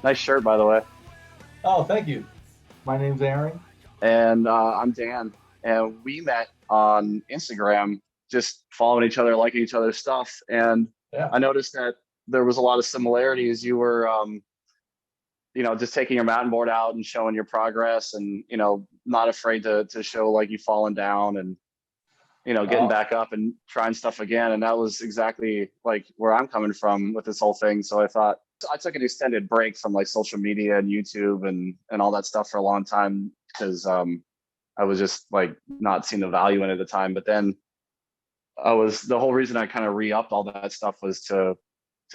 Nice shirt, by the way. Oh, thank you. My name's Aaron. And I'm Dan. And we met on Instagram, just following each other, liking each other's stuff. And Yeah. I noticed that there was a lot of similarities. You were, just taking your mountain board out and showing your progress, and not afraid to show like you've fallen down, and getting Oh, back up and trying stuff again. And that was exactly like where I'm coming from with this whole thing. So I thought I took an extended break from like social media and YouTube and all that stuff for a long time because I was just like not seeing the value in it at the time. But then I was the whole reason I kind of re-upped all that stuff was to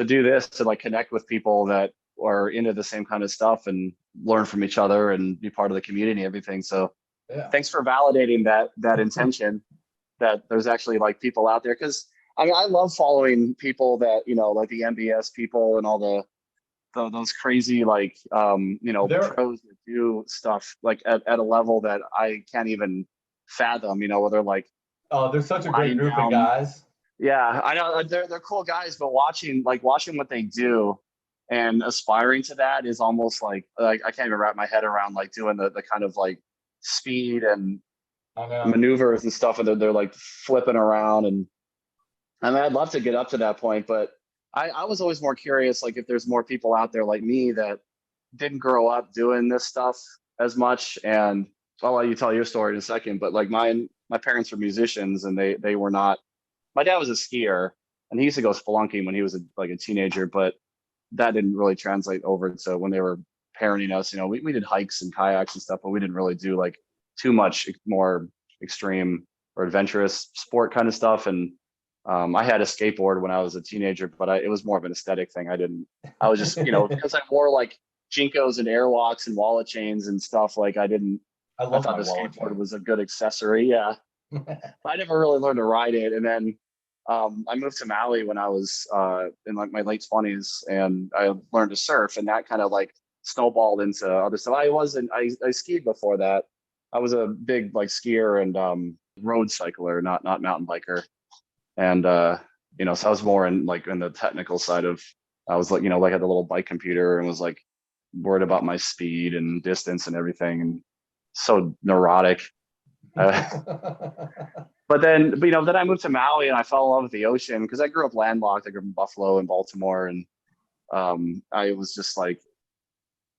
do this, to like connect with people that are into the same kind of stuff and learn from each other and be part of the community and everything. So yeah. thanks for validating that intention, that there's actually like people out there. Because I mean, I love following people that like the MBS people and all those crazy like There, pros that do stuff like at a level that I can't even fathom. Where they're like there's such a great flying group of down. guys. Yeah, I know they're cool guys, but watching what they do and aspiring to that is almost like I can't even wrap my head around like doing the kind of like speed and I know. maneuvers and stuff, and they're like flipping around. And I mean, I'd love to get up to that point, but I was always more curious, like if there's more people out there like me that didn't grow up doing this stuff as much. And I'll let you tell your story in a second, but like my parents were musicians, and they were not. My dad was a skier, and he used to go spelunking when he was like a teenager, but that didn't really translate over to when they were parenting us. We did hikes and kayaks and stuff, but we didn't really do like too much more extreme or adventurous sport kind of stuff. And I had a skateboard when I was a teenager, but it was more of an aesthetic thing. I was just, because I wore like Jinkos and Airwalks and wallet chains and stuff. Like I I love thought my the wallet skateboard chain. was a good accessory. Yeah. I never really learned to ride it. And then I moved to Maui when I was in like my late 20s, and I learned to surf, and that kind of like snowballed into other stuff. I skied before that. I was a big like skier and road cycler, not mountain biker. And so I was more in like in the technical side of. I was like like had the little bike computer and was like worried about my speed and distance and everything, and so neurotic. Uh, but then I moved to Maui, and I fell in love with the ocean because I grew up landlocked. I grew up in Buffalo and Baltimore, and I was just like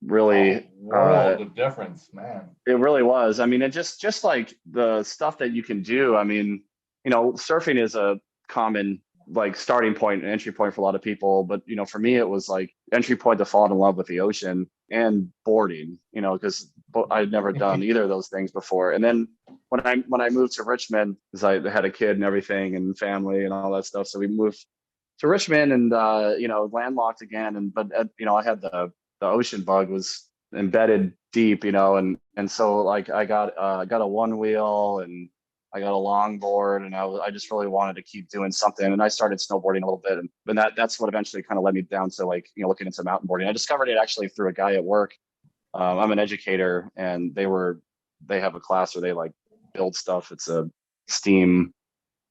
Oh, really, world of difference, man. it really was. I mean, it just like the stuff that you can do. I mean, surfing is a common like starting point and entry point for a lot of people, but for me, it was like entry point to fall in love with the ocean and boarding. Because I'd never done either of those things before. And then when I moved to Richmond, because I had a kid and everything and family and all that stuff, so we moved to Richmond, and landlocked again. And but I had the ocean bug was embedded deep, and so like I got a one wheel, and I got a longboard, and I just really wanted to keep doing something. And I started snowboarding a little bit, and that's what eventually kind of led me down to like looking into mountain boarding. I discovered it actually through a guy at work. I'm an educator, and they have a class where they like build stuff. It's a STEAM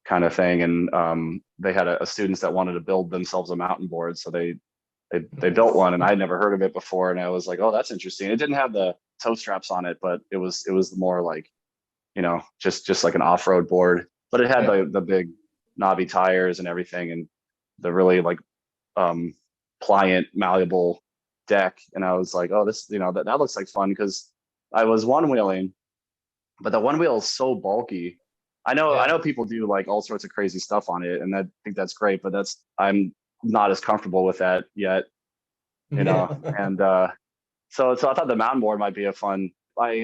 kind of thing, and they had a students that wanted to build themselves a mountain board, so they built Nice. one, and I'd never heard of it before, and I was like, oh, that's interesting. It didn't have the toe straps on it, but it was more like just like an off-road board, but it had Yeah. the big knobby tires and everything, and the really like um pliant malleable deck. And I was like, oh, this that looks like fun, because I was one wheeling, but the one wheel is so bulky. I know Yeah. people do like all sorts of crazy stuff on it, and I think that's great, but I'm not as comfortable with that yet, Yeah. and so I thought the mountain board might be a fun. I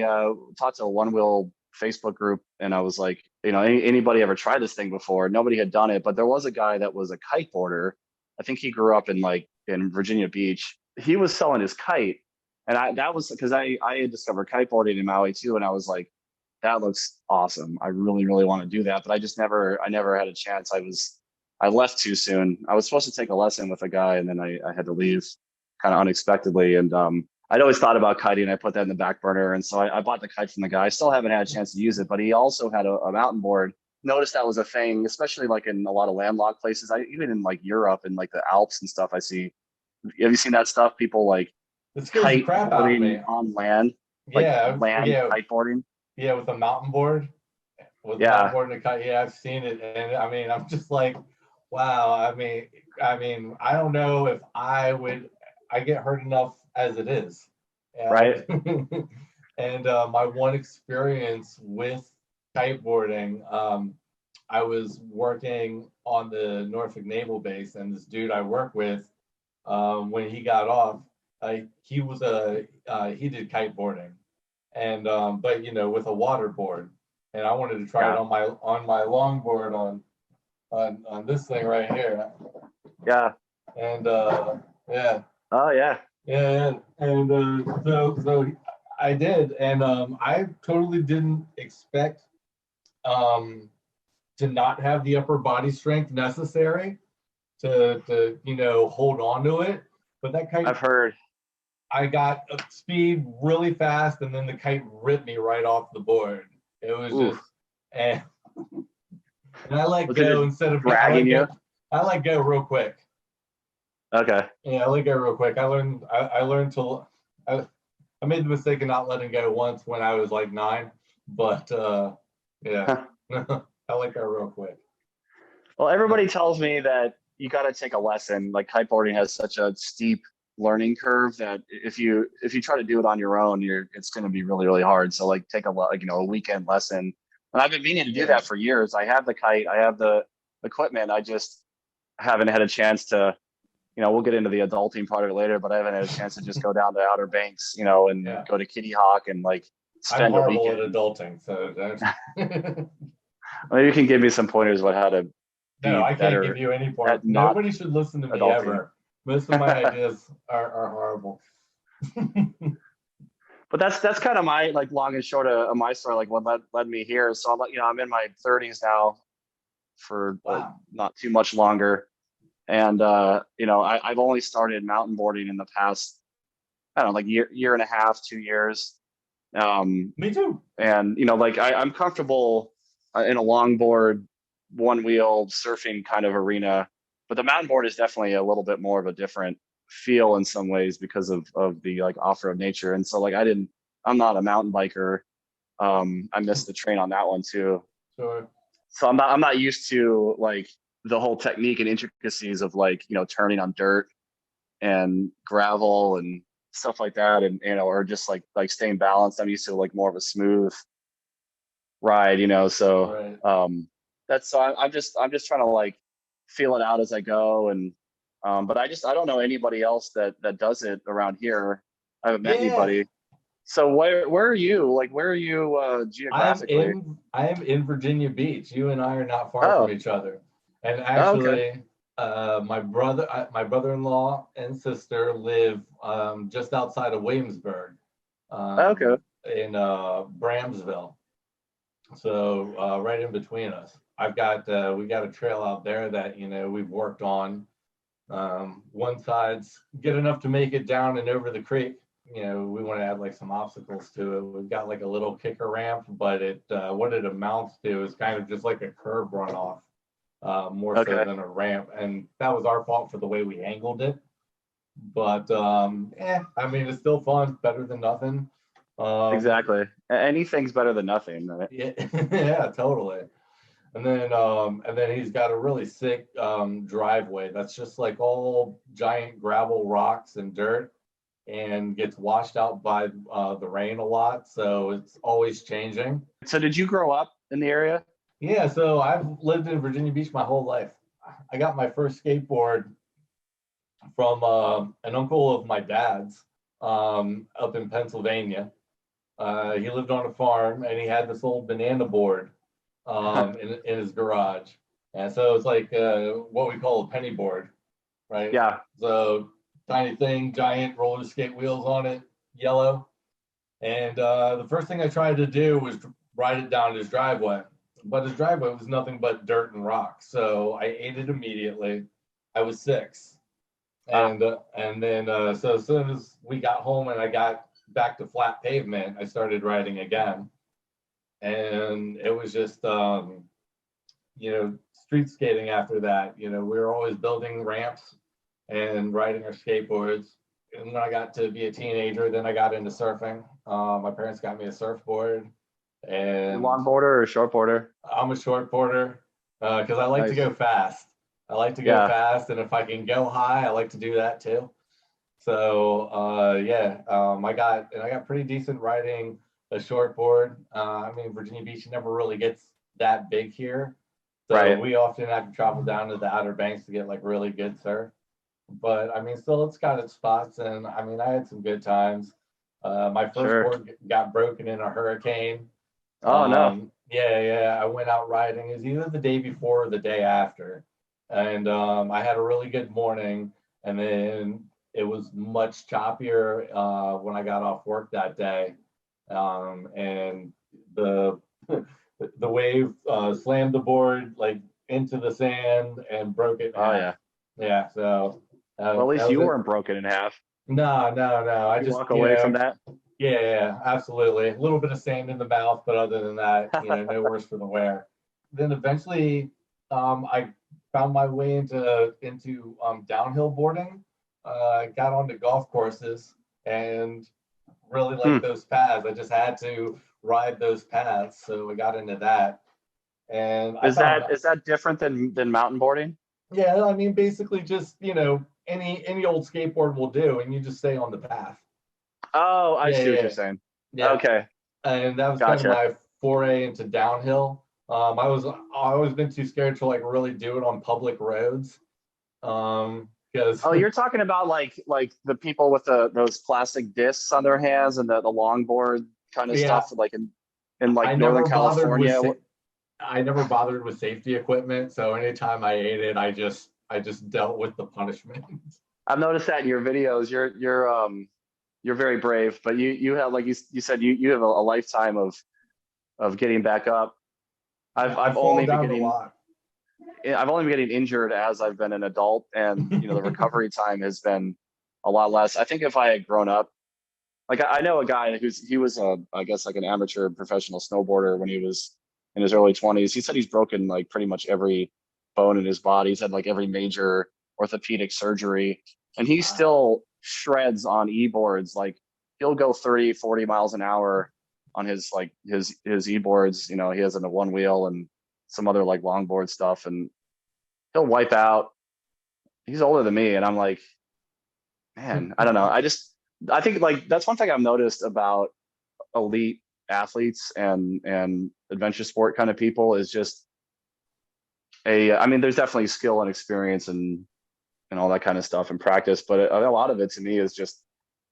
talked to a one wheel Facebook group, and I was like, anybody ever tried this thing before? Nobody had done it, but there was a guy that was a kiteboarder. I think he grew up in Virginia Beach. He was selling his kite, and that was because I had discovered kiteboarding in Maui too, and I was like, that looks awesome. I really really want to do that, but I never had a chance. I left too soon. I was supposed to take a lesson with a guy, and then I had to leave kind of unexpectedly. And I'd always thought about kiting. I put that in the back burner. And so I bought the kite from the guy. I still haven't had a chance to use it, but he also had a mountain board. Noticed that was a thing, especially like in a lot of landlocked places. Even in like Europe and like the Alps and stuff, I see. Have you seen that stuff? People like It scares the crap out of me. On land, like Yeah, land yeah, kiteboarding. yeah, with a mountain board, with a mountain Yeah, board and a kite. Yeah, I've seen it, and I mean, I'm just like, wow. I don't know if I would. I get hurt enough as it is, right. and and my one experience with kiteboarding, I was working on the Norfolk Naval Base, and this dude I work with, when he got off, he did kiteboarding, and but with a water board, and I wanted to try it Yeah, on my longboard on this thing right here, yeah. and yeah, Oh yeah. yeah, and so I did, and I totally didn't expect um, to not have the upper body strength necessary to hold on to it, but that kite, I've heard. I got up speed really fast, and then the kite ripped me right off the board. It was Ooh, just, and, and I let was it go just instead of dragging you? I let go real quick. Okay. Yeah, I let go real quick. I learned to. I made the mistake of not letting go once when I was like 9, but yeah, I let go real quick. Well, everybody tells me that you got to take a lesson. Like kiteboarding has such a steep learning curve that if you try to do it on your own, it's going to be really really hard. So like take a weekend lesson. And I've been meaning to do Yeah. that for years. I have the kite, I have the equipment. I just haven't had a chance to. We'll get into the adulting part of it later, but I haven't had a chance to just go down to Outer Banks, and Yeah. go to Kitty Hawk and like I'm spend a horrible at weekend. adulting, so Maybe you can give me some pointers about how to no, be I can't give better you any at point. not Nobody should listen to me adulting. ever. Most of my ideas are horrible. But that's kind of my like long and short of my story, like what led me here. So I'm in my 30s now for Wow. not too much longer. And I've only started mountain boarding in the past, I don't know, like year and a half, 2 years. Me too. And like I'm comfortable in a longboard, one wheel surfing kind of arena, but the mountain board is definitely a little bit more of a different feel in some ways because of the like offer of nature. And so like I'm not a mountain biker. I missed the train on that one too. Sure. So I'm not used to like the whole technique and intricacies of like turning on dirt and gravel and stuff like that, and or just like staying balanced. I'm used to like more of a smooth ride, so Right. that's so I'm just trying to like feel it out as I go. And but I don't know anybody else that does it around here. I haven't met Yeah. anybody. So where are you? Like where are you geographically? I am in Virginia Beach. You and I are not far from Oh, each other. And oh, okay. actually, my brother-in-law and sister live just outside of Williamsburg, Okay. in Bramsville. So right in between us. We got a trail out there that we've worked on. One side's good enough to make it down and over the creek. We want to add like some obstacles to it. We've got like a little kicker ramp, but what it amounts to is kind of just like a curb runoff, more so Okay. than a ramp. And that was our fault for the way we angled it. But I mean, it's still fun, better than nothing. Exactly. Anything's better than nothing, right? Yeah, yeah, totally. And then he's got a really sick driveway that's just like all giant gravel rocks and dirt, and gets washed out by the rain a lot, so it's always changing. So did you grow up in the area? Yeah, so I've lived in Virginia Beach my whole life. I got my first skateboard from an uncle of my dad's, up in Pennsylvania. He lived on a farm, and he had this old banana board in his garage. And so it's like what we call a penny board, right? Yeah. So tiny thing, giant roller skate wheels on it, yellow. And the first thing I tried to do was ride it down his driveway. But his driveway was nothing but dirt and rocks. So I ate it immediately. I was 6. And then so as soon as we got home and I got back to flat pavement, I started riding again. And it was just street skating after that. We were always building ramps and riding our skateboards. and when I got to be a teenager, then I got into surfing. My parents got me a surfboard, You and longboarder or shortboarder? I'm a shortboarder because I like to Nice. go fast. I like to go Yeah. fast, and if I can go high, I like to do that too. So yeah, I got pretty decent riding a shortboard. I mean, Virginia Beach never really gets that big here, so Right. we often have to travel down to the Outer Banks to get like really good surf. But I mean, still, it's got its spots, and I mean, I had some good times. My first Sure. board got broken in a hurricane. Oh no. Yeah, I went out riding. It was either the day before or the day after, and I had a really good morning, and then it was much choppier when I got off work that day, and the the wave slammed the board like into the sand and broke it in Oh half. yeah. Yeah, so Well, at that least was you it. weren't broken in half. No. I You just, walk away from that. yeah, absolutely. A little bit of sand in the mouth, but other than that, no worse for the wear. Then eventually, I found my way into downhill boarding. Got onto golf courses and really Hmm. liked those paths. I just had to ride those paths, so I got into that. And I Is found, that different than mountain boarding? yeah, I mean, basically just any old skateboard will do, and you just stay on the path. Oh, I Yeah, see what you're yeah, saying. yeah. Okay, And that was kind of gotcha. my foray into downhill. I always been too scared to like really do it on public roads. Because Oh, you're talking about like the people with those plastic discs on their hands and the longboard kind of yeah, stuff, like in I like Northern never bothered with California. I never bothered with safety equipment. So anytime I ate it, I just dealt with the punishment. I've noticed that in your videos. You're very brave, but you have like you said you have a lifetime of getting back up. Yeah, I fall down a lot. I've only been getting injured as I've been an adult, and the recovery time has been a lot less. I think if I had grown up, like I know a guy he was I guess like an amateur professional snowboarder when he was in his early 20s. He said he's broken like pretty much every bone in his body. He's had like every major orthopedic surgery, and he Wow. still shreds on e-boards. Like he'll go 30, 40 miles an hour on his e-boards. He has a one wheel and some other like longboard stuff, and he'll wipe out. He's older than me, and I'm like, man, I don't know. I think like that's one thing I've noticed about elite athletes and adventure sport kind of people is just I mean, there's definitely skill and experience and all that kind of stuff and practice, but a lot of it to me is just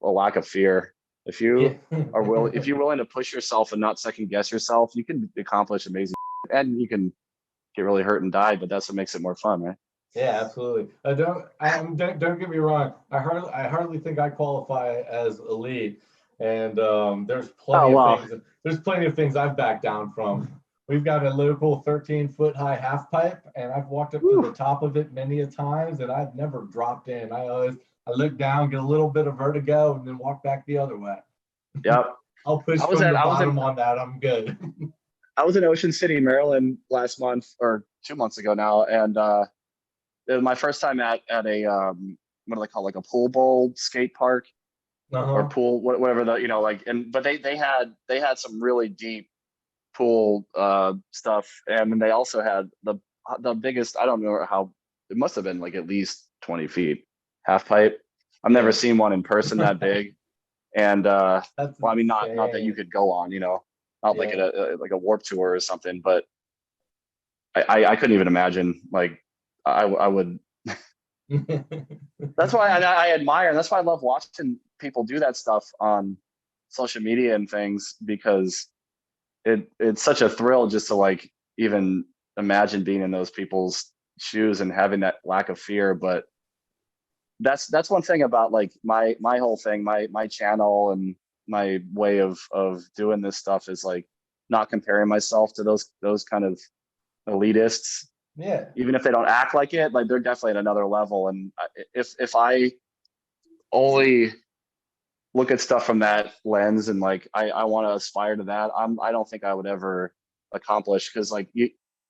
a lack of fear. If Yeah. if you're willing to push yourself and not second guess yourself, you can accomplish amazing and you can get really hurt and die, but that's what makes it more fun, right? Yeah, absolutely. Don't get me wrong. I hardly think I qualify as elite, and Oh well, there's plenty of things I've backed down from. We've got a local 13-foot high half pipe, and I've walked up to whew, the top of it many a times, and I've never dropped in. I look down, get a little bit of vertigo, and then walk back the other way. yep. I'll push I was from at the I was in bottom on that. I'm good. I was in Ocean City, Maryland last month or 2 months ago now, and it was my first time at a what do they call it, like a pool bowl skate park or Uh-huh. pool whatever the like and but they had some really deep pool stuff, and then they also had the biggest, I don't know how, it must have been like at least 20 feet half pipe. I've never Yeah. seen one in person that big, and That's well, I mean, not that you insane. could go on, not like Yeah. like a warp tour or something, but I couldn't even imagine. Like I would. That's why I admire, and that's why I love watching people do that stuff on social media and things, because it's such a thrill just to like even imagine being in those people's shoes and having that lack of fear. But that's one thing about like my whole thing, my channel and my way of doing this stuff is like not comparing myself to those kind of elitists, Yeah. even if they don't act like it. Like they're definitely at another level, and if I only look at stuff from that lens and like I want to aspire to that, I don't think I would ever accomplish, because like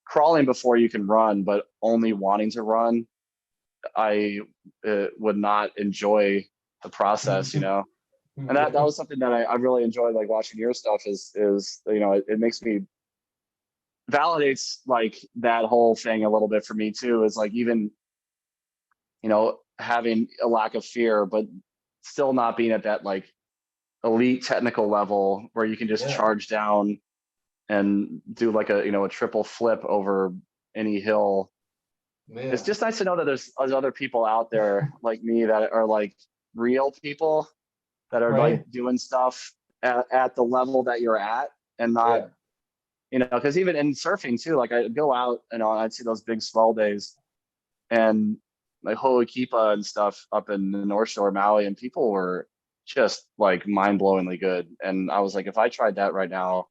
crawling before you can run, but only wanting to run, I would not enjoy the process, you know. And that was something that I really enjoyed, like watching your stuff is you know, it makes me validates like that whole thing a little bit for me too, is like, even, you know, having a lack of fear, but still not being at that like elite technical level where you can just charge down and do like a, you know, a triple flip over any hill. It's just nice to know that there's other people out there like me that are like real people that are like doing stuff at the level that you're at, and not, you know, because even in surfing too, like I go out and I'd see those big swell days and like Ho'okipa and stuff up in the North Shore, Maui, and people were just like mind-blowingly good. And I was like, if I tried that right now,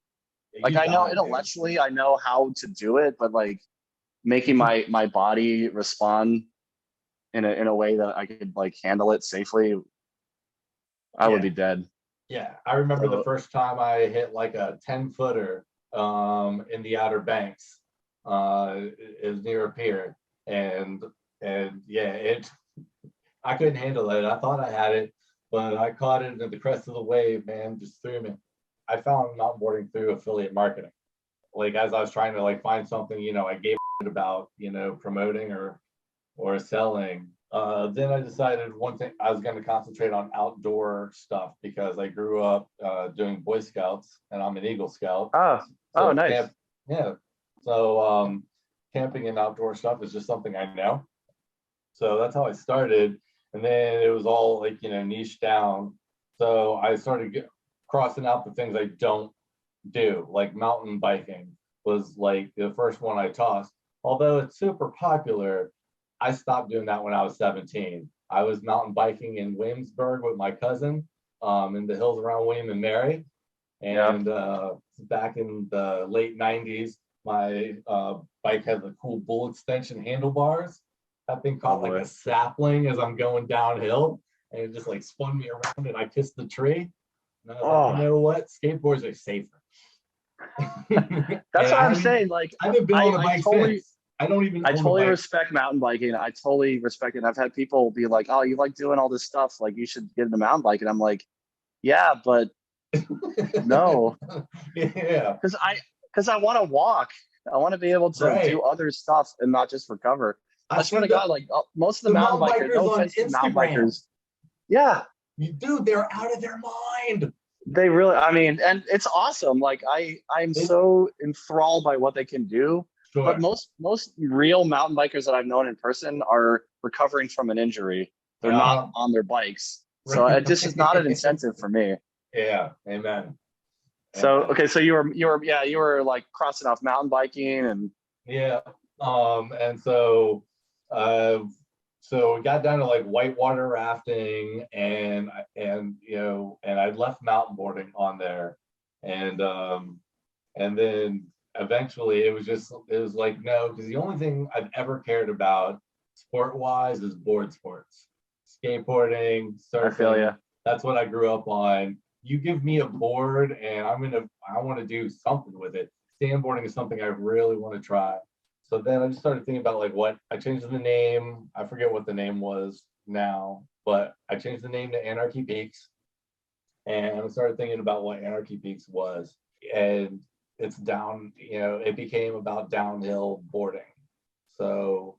like I know intellectually, I know how to do it, but like making my body respond in a way that I could like handle it safely, I would be dead. Yeah, I remember the first time I hit like a 10-footer in the Outer Banks. It was near a pier, and yeah, I couldn't handle it. I thought I had it, but I caught it at the crest of the wave, man, just threw me. I found mountainboarding through affiliate marketing. Like as I was trying to like find something, you know, I gave about, you know, promoting or selling. Then I decided one thing, I was going to concentrate on outdoor stuff because I grew up doing Boy Scouts and I'm an Eagle Scout. Oh, nice. So camping and outdoor stuff is just something I know. So that's how I started. And then it was all like, you know, niche down. So I started crossing out the things I don't do, like mountain biking was like the first one I tossed. Although it's super popular, I stopped doing that when I was 17. I was mountain biking in Williamsburg with my cousin in the hills around William and Mary. And back in the late 90s, my bike had the cool bull extension handlebars. That thing caught like a sapling as I'm going downhill, and it just like spun me around and I kissed the tree. And I was like, you know what? Skateboards are safer. That's what I'm saying. Like, I haven't been on a bike since. I totally respect mountain biking. I totally respect it. I've had people be like, "Oh, you like doing all this stuff? Like, you should get into mountain biking." I'm like, "Yeah, but no." Because I want to walk. I want to be able to do other stuff and not just recover. I swear to God, like most of the mountain bikers, no offense to mountain bikers, dude, they're out of their mind. They really, I mean, and it's awesome. Like I'm so enthralled by what they can do. Sure. But most real mountain bikers that I've known in person are recovering from an injury. They're not on their bikes. So it just is not an incentive for me. Yeah, amen. So okay, so you were like crossing off mountain biking and and so we got down to like whitewater rafting and you know, and I left mountain boarding on there, and then eventually it was like no, because the only thing I've ever cared about sport wise is board sports, skateboarding, surfing. I feel you. That's what I grew up on. You give me a board and I want to do something with it. Sandboarding is something I really want to try. So then I just started thinking about like what I changed the name. I forget what the name was now, but I changed the name to Anarchy Peaks. And I started thinking about what Anarchy Peaks was. And it's down, you know, it became about downhill boarding. So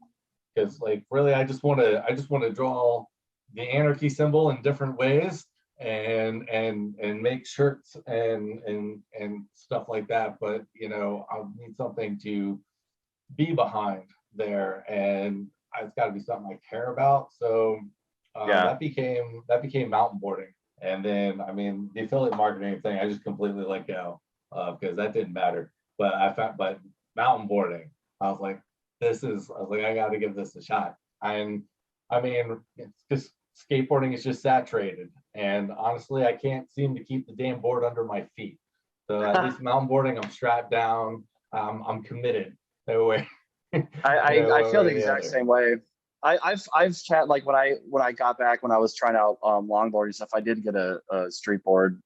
because like really I just want to draw the anarchy symbol in different ways and make shirts and stuff like that. But you know, I need something to be behind there, and it's got to be something I care about. So that became mountain boarding. And then I mean the affiliate marketing thing I just completely let go because that didn't matter. But mountain boarding, I was like I got to give this a shot. And I mean it's just skateboarding is just saturated, and honestly I can't seem to keep the damn board under my feet. So at least mountain boarding, I'm strapped down, I'm committed. No way. I feel the exact same way. I've chat like when I got back, when I was trying out longboarding stuff, I did get a street board,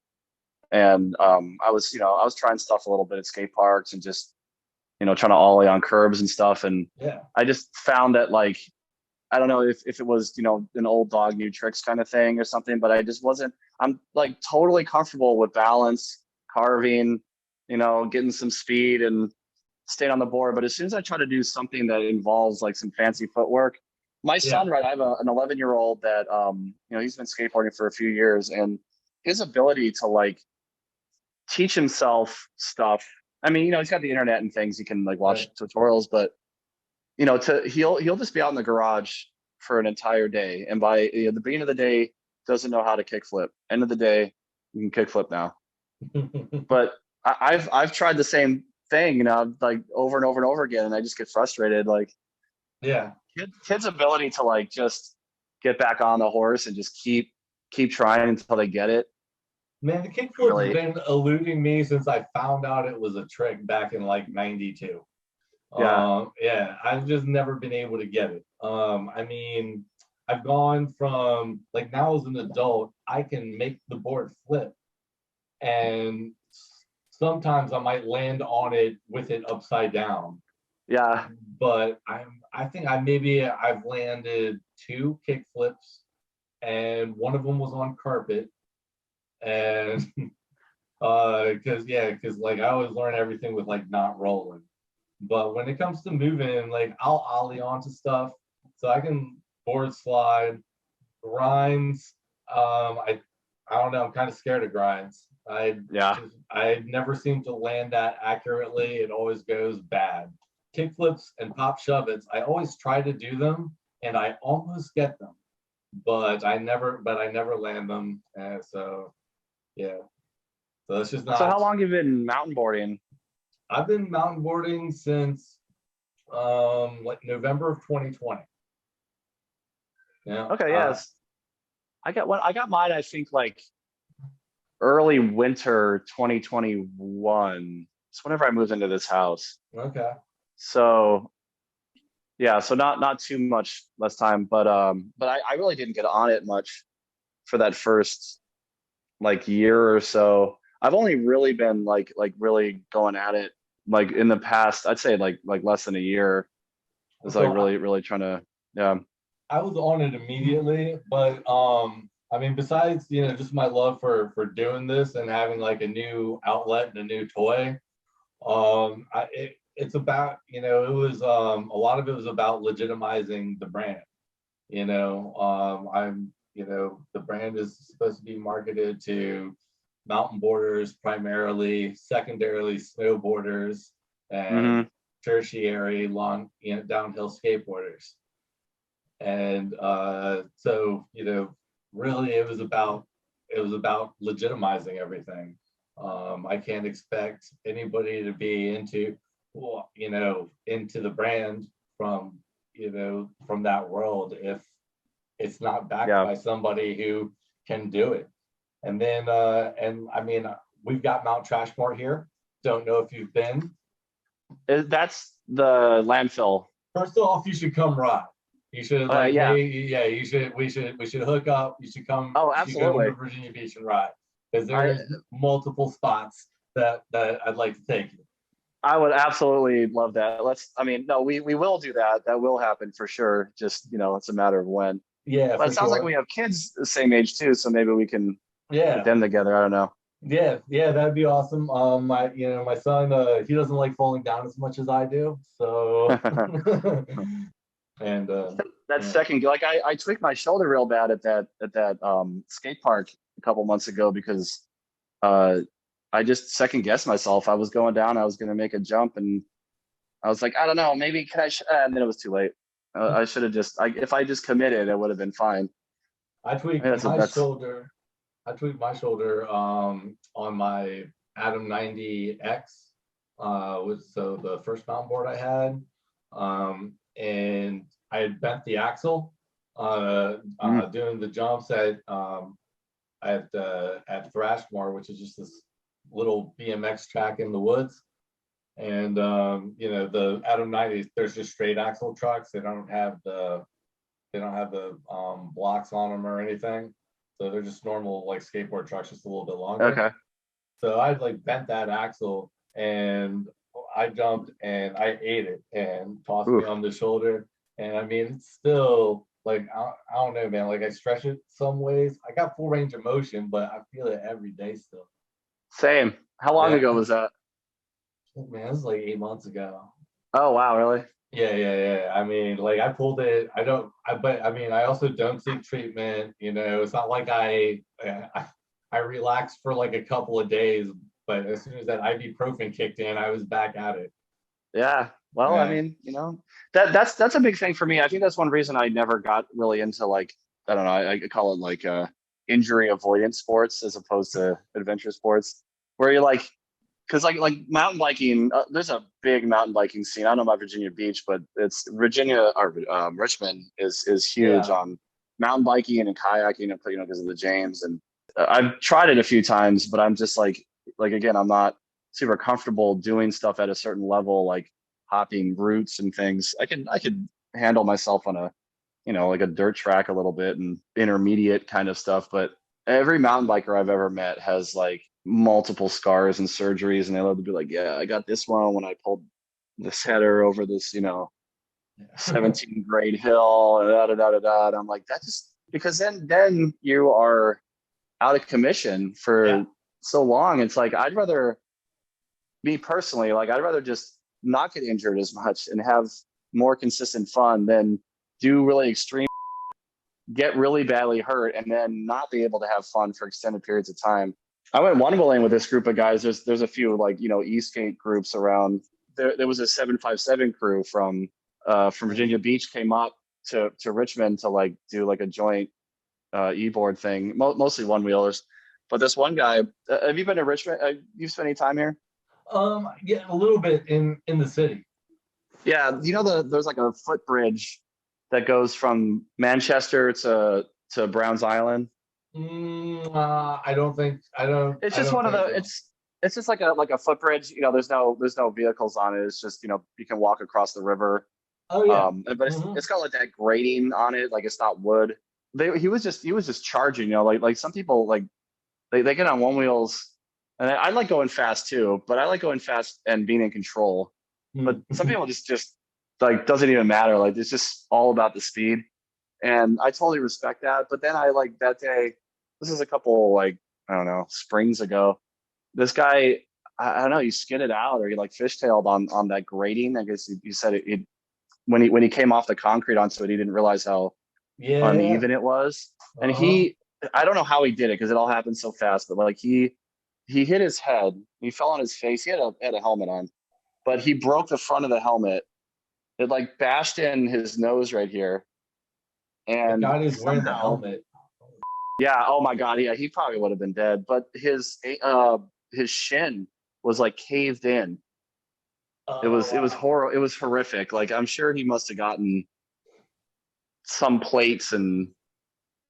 and I was trying stuff a little bit at skate parks and just, you know, trying to ollie on curbs and stuff, and I just found that like I don't know if it was, an old dog, new tricks kind of thing or something, but I just wasn't, I'm like totally comfortable with balance, carving, getting some speed and staying on the board. But as soon as I try to do something that involves like some fancy footwork, my Yeah. son, right, I have an 11-year-old that, he's been skateboarding for a few years, and his ability to like teach himself stuff. I mean, he's got the internet and things. He can like watch Right. tutorials, but he'll just be out in the garage for an entire day, and by the beginning of the day doesn't know how to kickflip. End of the day, you can kickflip now. But I've tried the same thing, like over and over and over again, and I just get frustrated. Like, Yeah. kids' ability to like just get back on the horse and just keep trying until they get it. Man, the kickflip's Really, been eluding me since I found out it was a trick back in like '92. yeah, Yeah, I've just never been able to get it. I mean, I've gone from like now as an adult, I can make the board flip, and sometimes I might land on it with it upside down. yeah. But I think I've landed two kick flips, and one of them was on carpet, and because like I always learn everything with like not rolling. But when it comes to moving, like I'll ollie onto stuff, so I can board slide, grinds. I don't know. I'm kind of scared of grinds. Yeah. I never seem to land that accurately. It always goes bad. Kickflips and pop shove-its, I always try to do them, and I almost get them, but I never land them. So yeah, so it's just So how not. long have you been mountain boarding? I've been mountain boarding since like November of 2020. Yeah. Okay, yes. I got mine, I think like early winter 2021. It's whenever I moved into this house. Okay. So yeah, so not too much less time, but I really didn't get on it much for that first like year or so. I've only really been like really going at it like in the past, I'd say like less than a year. It's like So really trying to, yeah. I was on it immediately, but I mean, besides just my love for doing this and having like a new outlet and a new toy, it's about it was a lot of it was about legitimizing the brand. I'm the brand is supposed to be marketed to mountain boarders primarily, secondarily snowboarders, and Hmm. tertiary long downhill skateboarders. And so really it was about legitimizing everything. I can't expect anybody to be into the brand from from that world if it's not backed Yeah. by somebody who can do it. And then and I mean we've got Mount Trashmore here. Don't know if you've been. That's the landfill. First off, you should come ride. You should like Yeah. yeah, you should we should hook up. Oh, You should come to absolutely. Virginia Beach and ride. Because I there's multiple spots that I'd like to take you. I would absolutely love that. I mean, no, we will do that. That will happen for sure. Just, it's a matter of when. Yeah, But for it sounds like sure. we have kids the same age too, so maybe we can get Yeah. them together. I don't know. Yeah, that'd be awesome. My son, he doesn't like falling down as much as I do. So and That yeah. second, like I tweaked my shoulder real bad at that skate park a couple months ago because uh I just second guessed myself. I was going down, I was going to make a jump, and I was like, I don't know, maybe can and then it was too late. I should have if I just committed, it would have been fine. I I mean, tweaked my shoulder. I tweaked my shoulder on my Adam 90X, was so the first mountain board I had, and I had bent the axle Mm, doing the jumps at Thrashmore, which is just this little BMX track in the woods. And the Adam 90s, there's just straight axle trucks. They don't have the blocks on them or anything. So they're just normal like skateboard trucks, just a little bit longer. okay. So I'd like bent that axle and I jumped and I ate it and tossed me Oof. on the shoulder. And I mean, it's still like, I don't know, man. Like I stretch it some ways. I got full range of motion, but I feel it every day still. Same. How long Yeah, ago was that? man, this is like 8 months ago. Oh wow, really? Yeah, yeah, yeah. I mean, like I pulled it. But I mean, I also don't seek treatment. You know, it's not like I relaxed for like a couple of days, but as soon as that ibuprofen kicked in, I was back at it. Yeah. Well, I Yeah, mean, that's a big thing for me. I think that's one reason I never got really into like, I don't know, I call it like injury avoidance sports as opposed to adventure sports, where you're like, because like mountain biking, there's a big mountain biking scene. I don't know about Virginia Beach, but it's Virginia or Richmond is huge yeah, on mountain biking and kayaking, and because of the James. And I've tried it a few times, but I'm just like again, I'm not super comfortable doing stuff at a certain level, like hopping routes and things. I could handle myself on a like a dirt track a little bit and intermediate kind of stuff. But every mountain biker I've ever met has like multiple scars and surgeries, and they love to be like, yeah, I got this one when I pulled this header over this, 17 grade hill, and da da da da da. And I'm like, that just because then you are out of commission yeah, for so long. It's like me personally, like I'd rather just not get injured as much and have more consistent fun than do really extreme, get really badly hurt, and then not be able to have fun for extended periods of time. I went one bowling with this group of guys. There's a few like e-skate groups around. There was a 757 crew from Virginia Beach came up to Richmond to like do like a joint e-board thing, mostly one wheelers. But this one guy, have you been to Richmond? You spent any time here? yeah, a little bit in the city. Yeah, there's like a footbridge that goes from Manchester to Browns Island. I don't think It's I just don't one of think the so. it's just like a footbridge. There's no vehicles on it. It's just you can walk across the river. Oh yeah. But it's got like that grating on it, like it's not wood. He was just charging, like some people like they get on one wheels, and I like going fast too, but I like going fast and being in control. But some Mhm. people just like doesn't even matter. Like it's just all about the speed. And I totally respect that. But then I like that day, this is a couple like, I don't know, springs ago. This guy, I don't know, he skidded out or he like fishtailed on that grating. I guess he said it when he came off the concrete onto it, he didn't realize how Yeah. uneven it was. And Uh-huh. I don't know how he did it because it all happened so fast, but like he hit his head, he fell on his face. He had a helmet on, but he broke the front of the helmet. It like bashed in his nose right here. Thank And God he's wearing the somehow, helmet. yeah, oh my God, yeah, he probably would have been dead. But his shin was like caved in. It Oh was it was wow. horrible. It was horrific. Like I'm sure he must have gotten some plates and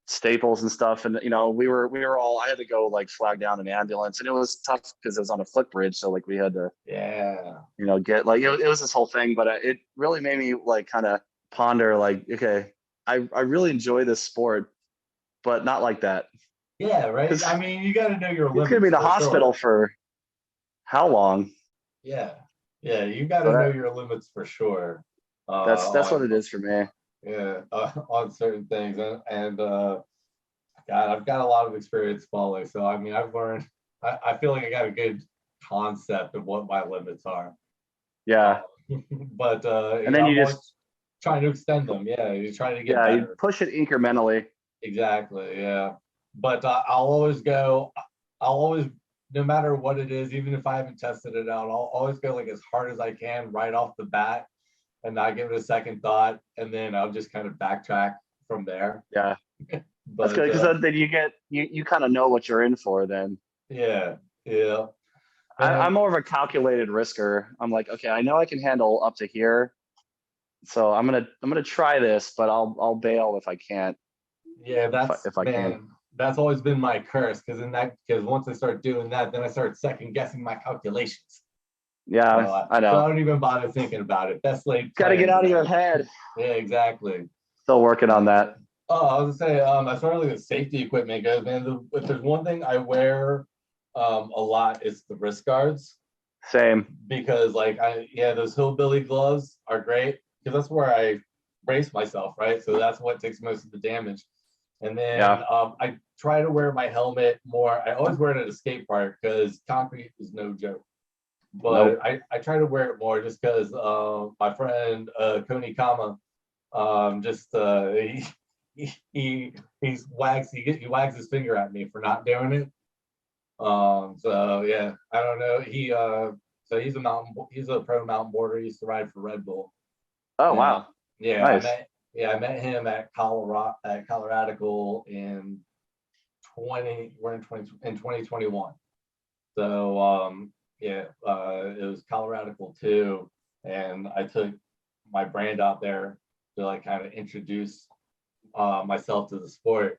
staples and stuff. And we were all, I had to go like flag down an ambulance, and it was tough because it was on a footbridge. So like we had to, Yeah. get like it was this whole thing. But it really made me like kind of ponder like, okay, I really enjoy this sport, but not like that. Yeah, right. Because I mean, you got to know your it's gonna be limits the for hospital sure. for how long? Yeah. Yeah, you got So to know your limits for sure. that's what On it is for me. yeah, on certain things, and God, I've got a lot of experience falling, so I mean, I've learned. I feel like I got a good concept of what my limits are. Uh, Yeah, but and then I'm you just always trying to extend them. Yeah, you're trying to get yeah you better. push it incrementally. Exactly. Yeah. But I'll always go. I'll always, no matter what it is, even if I haven't tested it out, I'll always go like as hard as I can right off the bat, and not give it a second thought, and then I'll just kind of backtrack from there. Yeah, that's good But because then you get you kind of know what you're in for then. yeah, yeah, I'm and more of a calculated risker. I'm like, okay, I know I can handle up to here, so I'm gonna try this, but I'll bail if I can't. yeah, If I, that's if I can. man, that's always been my curse. Because once I start doing that, then I start second guessing my calculations. Yeah, I So I know. don't even bother thinking about it. Best laid Got to get plans, out of your man. head. Yeah, exactly. Still working on And that. oh, I was gonna say, as far as like the safety equipment goes, man, if there's one thing I wear a lot, it's the wrist guards, Same. because like those hillbilly gloves are great because that's where I brace myself, right? So that's what takes most of the damage. And then Yeah. I try to wear my helmet more. I always wear it at a skate park because concrete is no joke. But Nope. I try to wear it more just because my friend Koni Kama just he wags his finger at me for not doing it. So yeah, I don't know. So he's a pro mountain boarder. He used to ride for Red Bull. Oh, And wow. yeah, Nice. I met him at Coloradical in 2021. So yeah, it was Coloradical too, and I took my brand out there to like kind of introduce myself to the sport.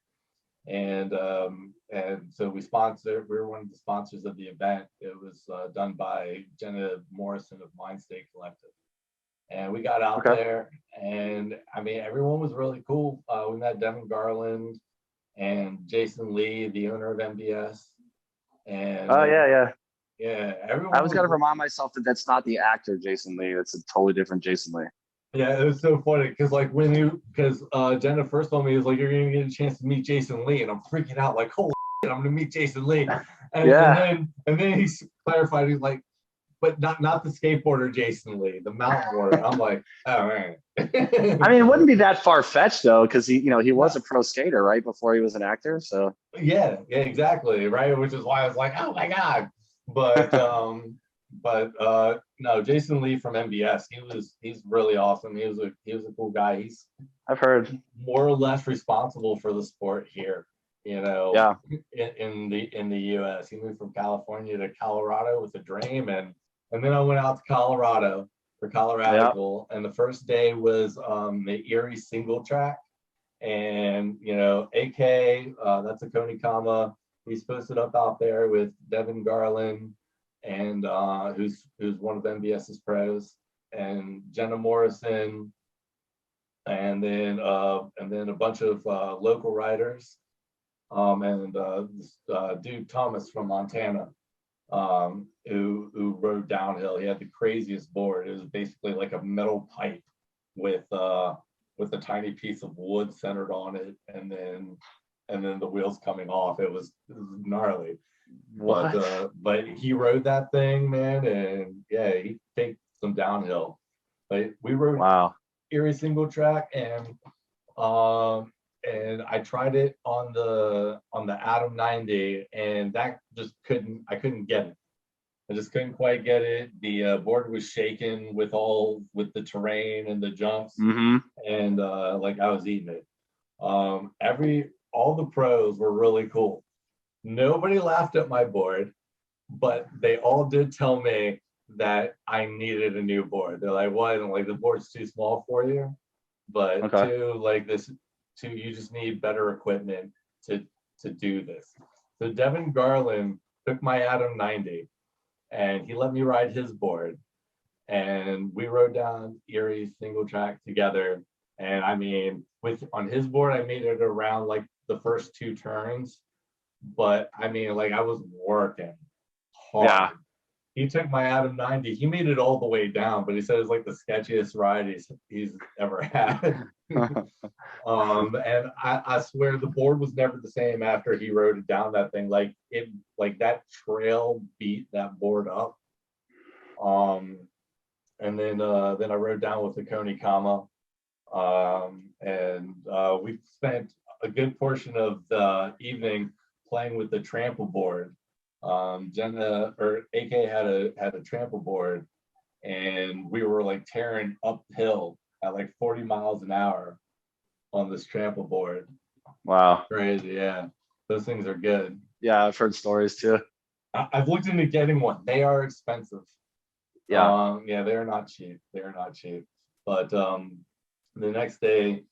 And so we were one of the sponsors of the event. It was done by Jenna Morrison of Mind State Collective. And we got out Okay. there, and I mean, everyone was really cool. We met Devin Garland and Jason Lee, the owner of MBS, and Oh, yeah, yeah. yeah, I everyone was gonna was. remind myself that that's not the actor Jason Lee. It's a totally different Jason Lee. Yeah, it was so funny because like because Jenna first told me, he was like, you're gonna get a chance to meet Jason Lee, and I'm freaking out like, holy shit, I'm gonna meet Jason Lee, Yeah. and then he clarified, he's like, but not the skateboarder Jason Lee, the mountain boarder. I'm like, oh man. I mean, it wouldn't be that far fetched though, because he No, was a pro skater right before he was an actor. So yeah, exactly, right. Which is why I was like, oh my god. But no, Jason Lee from MBS, he's really awesome. He was a cool guy. He's I've heard. more or less responsible for the sport here, you know, Yeah. in the US. He moved from California to Colorado with a dream, and then I went out to Colorado for Yeah. Coloradical, and the first day was the Erie single track. And you know, AK, that's a Koni Kama. He's posted up out there with Devin Garland, and who's one of MBS's pros, and Jenna Morrison, and then a bunch of local riders, and this dude Thomas from Montana, who rode downhill. He had the craziest board. It was basically like a metal pipe with a tiny piece of wood centered on it, and then the wheels coming off. It was gnarly. What? But he rode that thing, man, and yeah, he faked some downhill. But we rode Wow. Erie single track, um and I tried it on the Atom 90, and that just couldn't get it. I just couldn't quite get it. The board was shaking with the terrain and the jumps, Mm-hmm. and like I was eating it. Every all the pros were really cool. Nobody laughed at my board, but they all did tell me that I needed a new board. They're like, "What?" And like, the board's too small for you, but Okay. two, you just need better equipment to do this. So Devin Garland took my Atom 90, and he let me ride his board, and we rode down Erie single track together. And I mean, with on his board, I made it around like the first two turns, but I mean, like I was working hard. Yeah. He took my Atom 90. He made it all the way down, but he said it's like the sketchiest ride he's ever had. And I swear the board was never the same after he rode it down that thing. Like that trail beat that board up. Um, then I rode down with the Koni Kama. And we spent a good portion of the evening playing with the trample board. Jenna or AK had a trample board, and we were like tearing uphill at like 40 miles an hour on this trample board. Wow. Crazy, yeah. Those things are good. Yeah, I've heard stories too. I've looked into getting one. They are expensive. Yeah. Yeah, they're not cheap. They're not cheap. But the next day,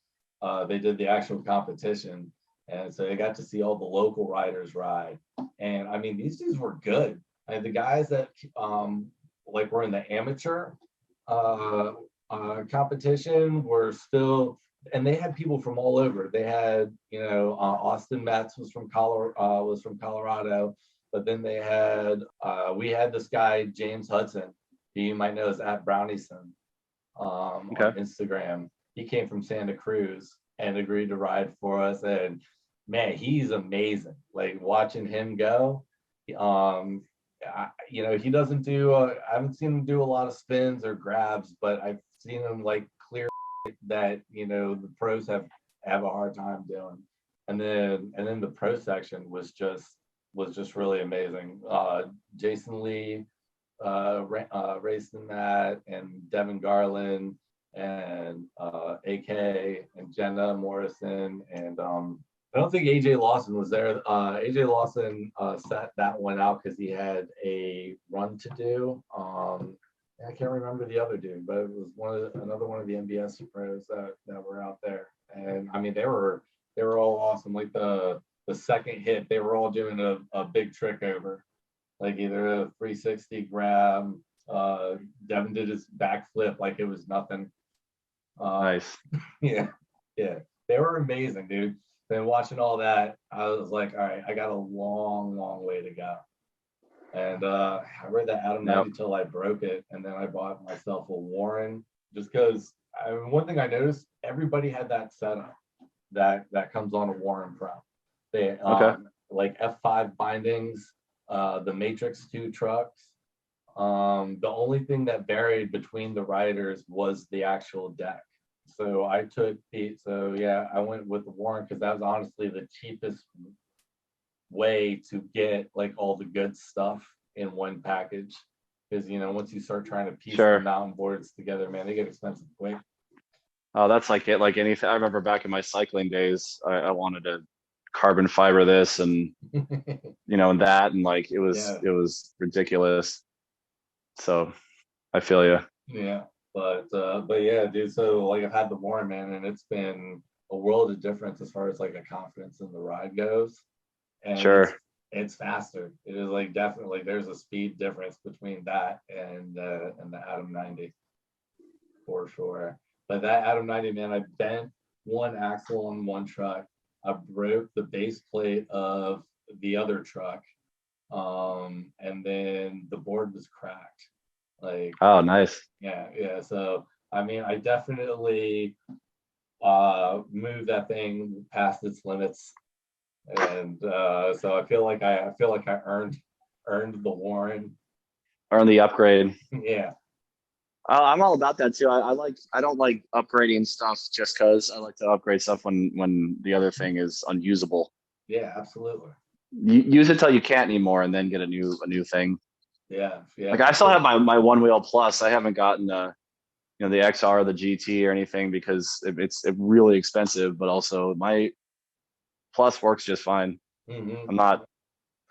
they did the actual competition, and so I got to see all the local riders ride. And I mean, these dudes were good. And the guys that like were in the amateur uh, competition were still, and they had people from all over. They had, you know, Austin Metz was from Colorado, but then they had we had this guy James Hudson, who you might know as at Brownieson Okay. on Instagram. he came from Santa Cruz and agreed to ride for us. And man, he's amazing. Like watching him go, he doesn't do. I haven't seen him do a lot of spins or grabs, but I've seen him like clear that the pros have a hard time doing. And then the pro section was just really amazing. Jason Lee raced in that, and Devin Garland, and AK, and Jenna Morrison, and I don't think AJ Lawson was there. AJ Lawson sat that one out because he had a run to do. I can't remember the other dude, but it was another one of the MBS pros that were out there. And I mean, they were all awesome. Like the second hit, they were all doing a big trick over, like either a 360 grab. Devin did his backflip like it was nothing. Nice. Yeah, they were amazing, dude. Then watching all that, I was like, all right, I got a long way to go. And I read that Adam 90 till I broke it, and then I bought myself a Warren just because. One thing I noticed, everybody had that setup that comes on a Warren Pro. They like F5 bindings, the Matrix 2 trucks. The only thing that varied between the riders was the actual deck. So I went with the Warren because that was honestly the cheapest way to get like all the good stuff in one package. Because once you start trying to piece the mountain boards together, man, they get expensive quick. Oh, that's like it. Like anything. I remember back in my cycling days, I wanted to carbon fiber this and and that, and like it was ridiculous. So I feel you. Yeah, but yeah, dude. So like I've had the Warren, man, and it's been a world of difference as far as like a confidence in the ride goes. And it's faster. It is like definitely there's a speed difference between that and the Adam 90 for sure. But that Adam 90, man, I bent one axle on one truck. I broke the base plate of the other truck, and then the board was cracked. Like, oh, nice. Yeah. So I mean, I definitely moved that thing past its limits. And so I feel like I earned the Warren, earned the upgrade. Yeah, I'm all about that too. I don't like upgrading stuff just because. I like to upgrade stuff when the other thing is unusable. Yeah, absolutely. Use it till you can't anymore, and then get a new thing. Yeah. Like I still have my one wheel plus. I haven't gotten the XR or the GT or anything because it's really expensive. But also my plus works just fine. Mm-hmm. I'm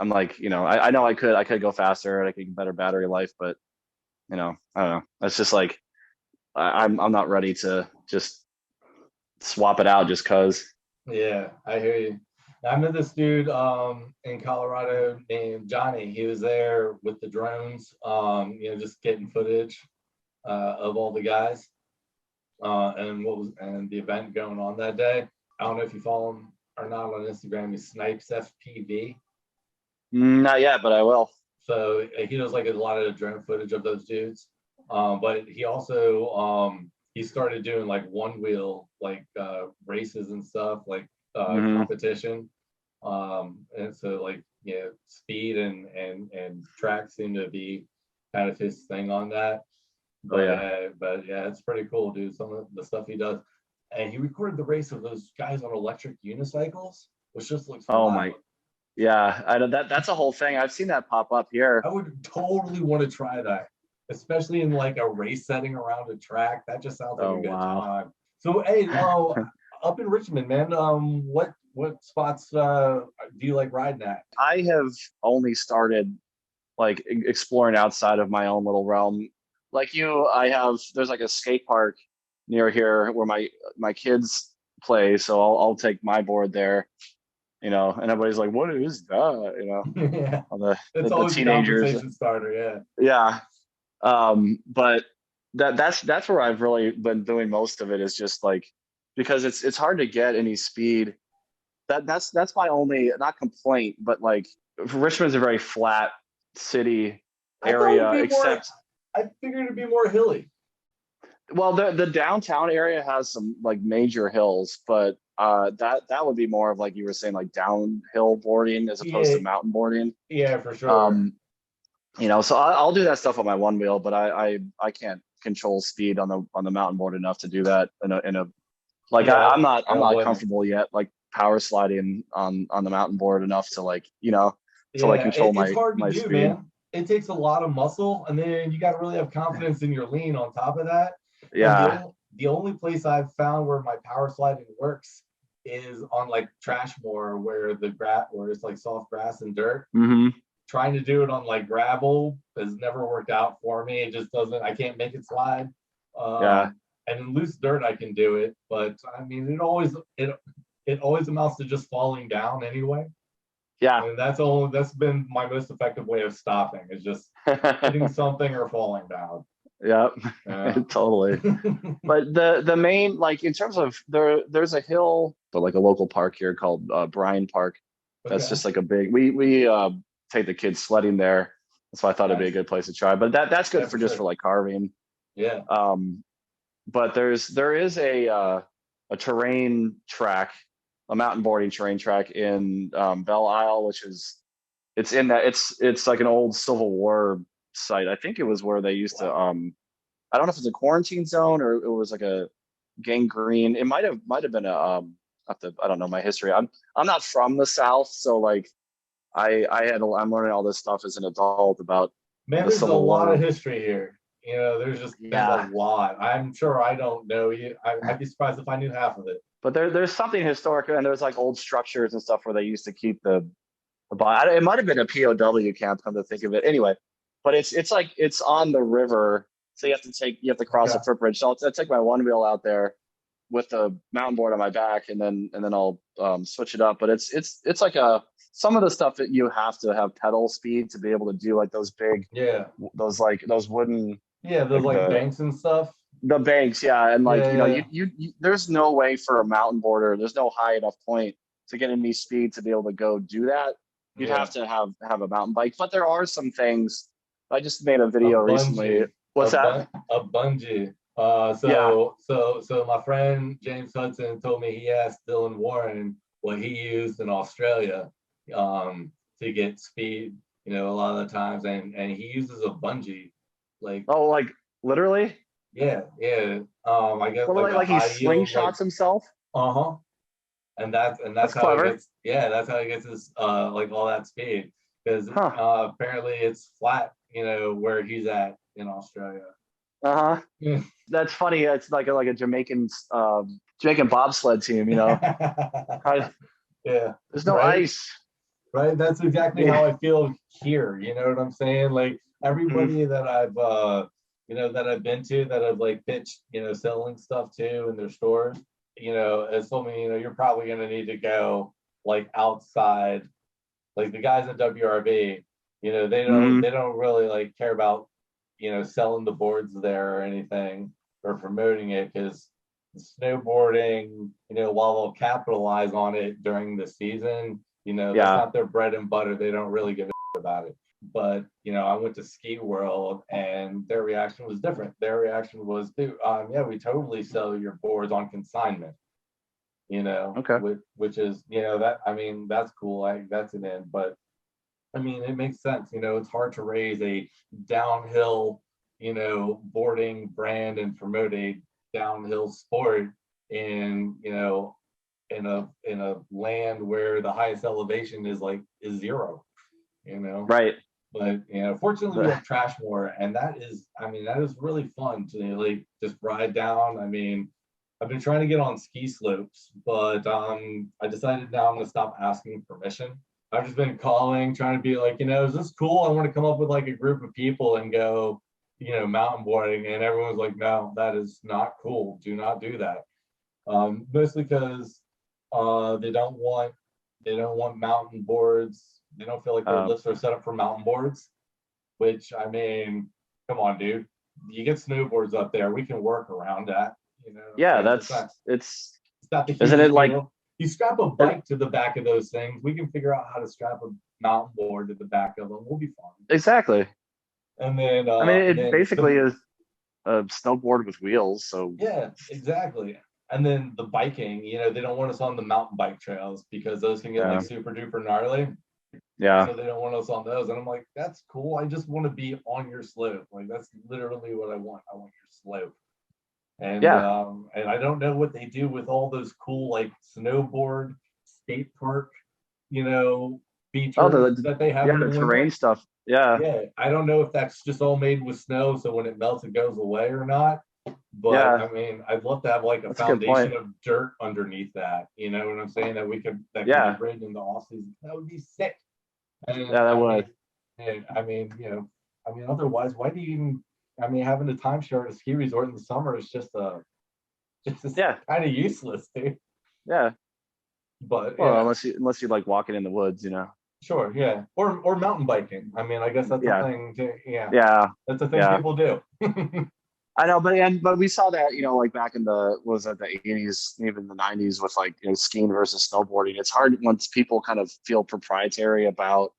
like, I know I could go faster, I could get better battery life, but I don't know. That's just like I'm not ready to just swap it out just cause. Yeah, I hear you. I met this dude in Colorado named Johnny. He was there with the drones, just getting footage of all the guys and the event going on that day. I don't know if you follow him or not on Instagram. He Snipes FPV. Not yet, but I will. So he does like a lot of the drone footage of those dudes. But he also he started doing like one wheel like races and stuff, like competition. And so like speed and track seem to be kind of his thing on that. But but yeah, it's pretty cool, dude. Some of the stuff he does. And he recorded the race of those guys on electric unicycles, which just looks my. Yeah, I know that's a whole thing. I've seen that pop up here. I would totally want to try that, especially in like a race setting around a track. That just sounds like a good time. So hey, up in Richmond, man, what spots do you like riding at? I have only started like exploring outside of my own little realm. Like there's like a skate park near here where my kids play, so I'll take my board there. And everybody's like, "What is that?" Yeah, it's always teenagers. A conversation starter, yeah. But that's where I've really been doing most of it is just like because it's hard to get any speed. That's my only not complaint, but like Richmond's a very flat city area, except I figured it'd be more hilly. Well, the downtown area has some like major hills, but that would be more of like you were saying, like downhill boarding as opposed Yeah, to mountain boarding. yeah, for sure. Um, so I'll do that stuff on my one wheel, but I can't control speed on the mountain board enough to do that in a like Yeah, I I'm don't not blame you. comfortable yet like power sliding on the mountain board enough to like to like Yeah, control it's hard to my do, speed. man. It takes a lot of muscle, and then you got to really have confidence in your lean on top of that. And Yeah. the only place I've found where my power sliding works is on like Trashmore, where the grass, where it's like soft grass and dirt. Hmm. Trying to do it on like gravel has never worked out for me. It just doesn't. I can't make it slide. Yeah. And in loose dirt, I can do it, but I mean, it always amounts to just falling down anyway. Yeah. And that's been my most effective way of stopping is just hitting something or falling down. Yeah. Yeah. Totally. But the main, like in terms of there's a hill, but like a local park here called Bryan Park. That's Okay. just like a big. We take the kids sledding there. That's why I thought it'd be a Nice. good place to try. But that's Yeah, good for for just for sure. like carving. Yeah. But there is a terrain track, a mountain boarding terrain track in Belle Isle, which is it's in that it's like an old Civil War site. I think it was where they used to Wow. I don't know if it's a quarantine zone or it was like a gangrene. It might have been a I don't know my history. I'm not from the South, so like I'm learning all this stuff as an adult about Man, the there's a Civil lot of War. history here. There's a Yeah, lot. I'm sure I don't know you. I'd be surprised if I knew half of it. but there's something historic and there's like old structures and stuff where they used to keep the body. It might have been a POW camp, come to think of it. Anyway, but it's like it's on the river, so you have to cross Okay. a footbridge. So I'll take my one wheel out there with the mountain board on my back, and then I'll switch it up. But it's like a some of the stuff that you have to have pedal speed to be able to do like those big Yeah. those wooden Yeah, those like like banks and stuff. the banks, yeah, and like Yeah. there's no way for a mountain boarder, there's no high enough point to get any speed to be able to go do that. You'd have Yeah. to have a mountain bike, but there are some things. I just made a A video recently. bungee. What's that? A bungee. Yeah. So my friend James Hudson told me he asked Dylan Warren what he used in Australia to get speed, a lot of the times, and he uses a bungee. Like, Oh, like literally? yeah, yeah. I guess Well, like a like he high yield, like, slingshots himself. uh-huh. And that's That's how he clever, gets, yeah, that's how he gets his like all that speed. Because huh? apparently it's flat, where he's at in Australia. Uh-huh. That's funny. It's like a Jamaican bobsled team. I, Yeah, there's no right. ice. Right. That's exactly Yeah. how I feel here. You know what I'm saying? Like Mhm. everybody that I've been to that I've like pitched, selling stuff to in their stores, has told me, you're probably gonna need to go like outside. Like the guys at WRV, Mhm. they don't really like care about, selling the boards there or anything or promoting it because snowboarding, while they'll capitalize on it during the season, that's Yeah. not their bread and butter. They don't really give a shit about it. But I went to Ski World and their reaction was different. Their reaction was, dude, yeah, we totally sell your boards on consignment. Okay. Which is, that, I mean, that's cool. That's an end, but I mean, it makes sense. It's hard to raise a downhill, boarding brand and promote a downhill sport in, in a land where the highest elevation is zero, you know. Right. But fortunately we The, have Trashmore, and that is really fun to like just ride down. I mean, I've been trying to get on ski slopes, but I decided now I'm gonna stop asking permission. I've just been calling, trying to be like, is this cool? I want to come up with like a group of people and go, mountain boarding, and everyone's like, no, that is not cool. Do not do that. Mostly because they don't want mountain boards. They don't feel like their uh, lifts are set up for mountain boards. Which, I mean, come on, dude. You get snowboards up there. We can work around that. You know what I'm yeah, saying? It's not the isn't it hugest like wheel. You strap a it, bike to the back of those things. We can figure out how to strap a mountain board to the back of them. We'll be fine. exactly. And then I mean, and it then basically is. a snowboard with wheels. So Yeah, exactly. And then the biking, they don't want us on the mountain bike trails because those can get like yeah, super duper gnarly. yeah, So they don't want us on those. And I'm like, that's cool. I just want to be on your slope. Like that's literally what I want. I want your slope. yeah. And I don't know what they do with all those cool like snowboard skate park, you know, Oh, features that they have yeah, in the the terrain winter. stuff. Yeah, Yeah, I don't know if that's just all made with snow, so when it melts it goes away or not. But yeah. I mean, I'd love to have like a That's a good foundation point. of dirt underneath that. You know what I'm saying? That could be Yeah, ridden in the off season. That would be sick. And yeah, that I mean, would. otherwise, why do you even? I mean, having a timeshare at a ski resort in the summer is just Yeah, kind of useless, dude. yeah. But Well, yeah, unless you like walking in the woods, sure, yeah, or mountain biking. I mean, I guess that's a Yeah, thing. Yeah, yeah, that's a thing yeah. people do. I know, but we saw that, like back in the 80s, even the 90s with like, skiing versus snowboarding. It's hard once people kind of feel proprietary about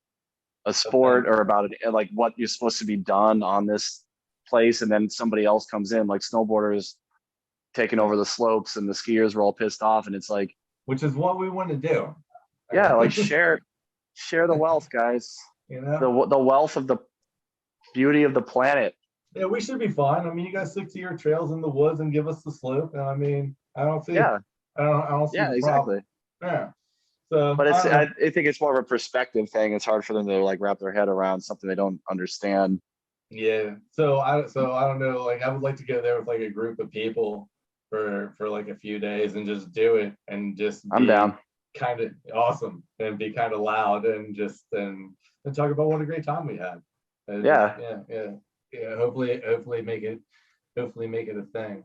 a The thing. sport or about it, like what you're supposed to be done on this place, and then somebody else comes in, like snowboarders taking Yeah. over the slopes, and the skiers were all pissed off, and it's like, Which is what we want to do. yeah, like share the wealth, guys. You know? The wealth of the beauty of the planet. Yeah, we should be fine. I mean, you got 60-year trails in the woods and give us the slope. And I mean, Yeah, I don't see yeah, the problem. exactly. Yeah. So But I it's don't I, know. I think it's more of a perspective thing. It's hard for them to like wrap their head around something they don't understand. Yeah. So I don't know. Like I would like to go there with like a group of people for like a few days and just do it and just I'm be down. kind of awesome and be kind of loud and just and talk about what a great time we had. And just Yeah. yeah. Hopefully make it a thing.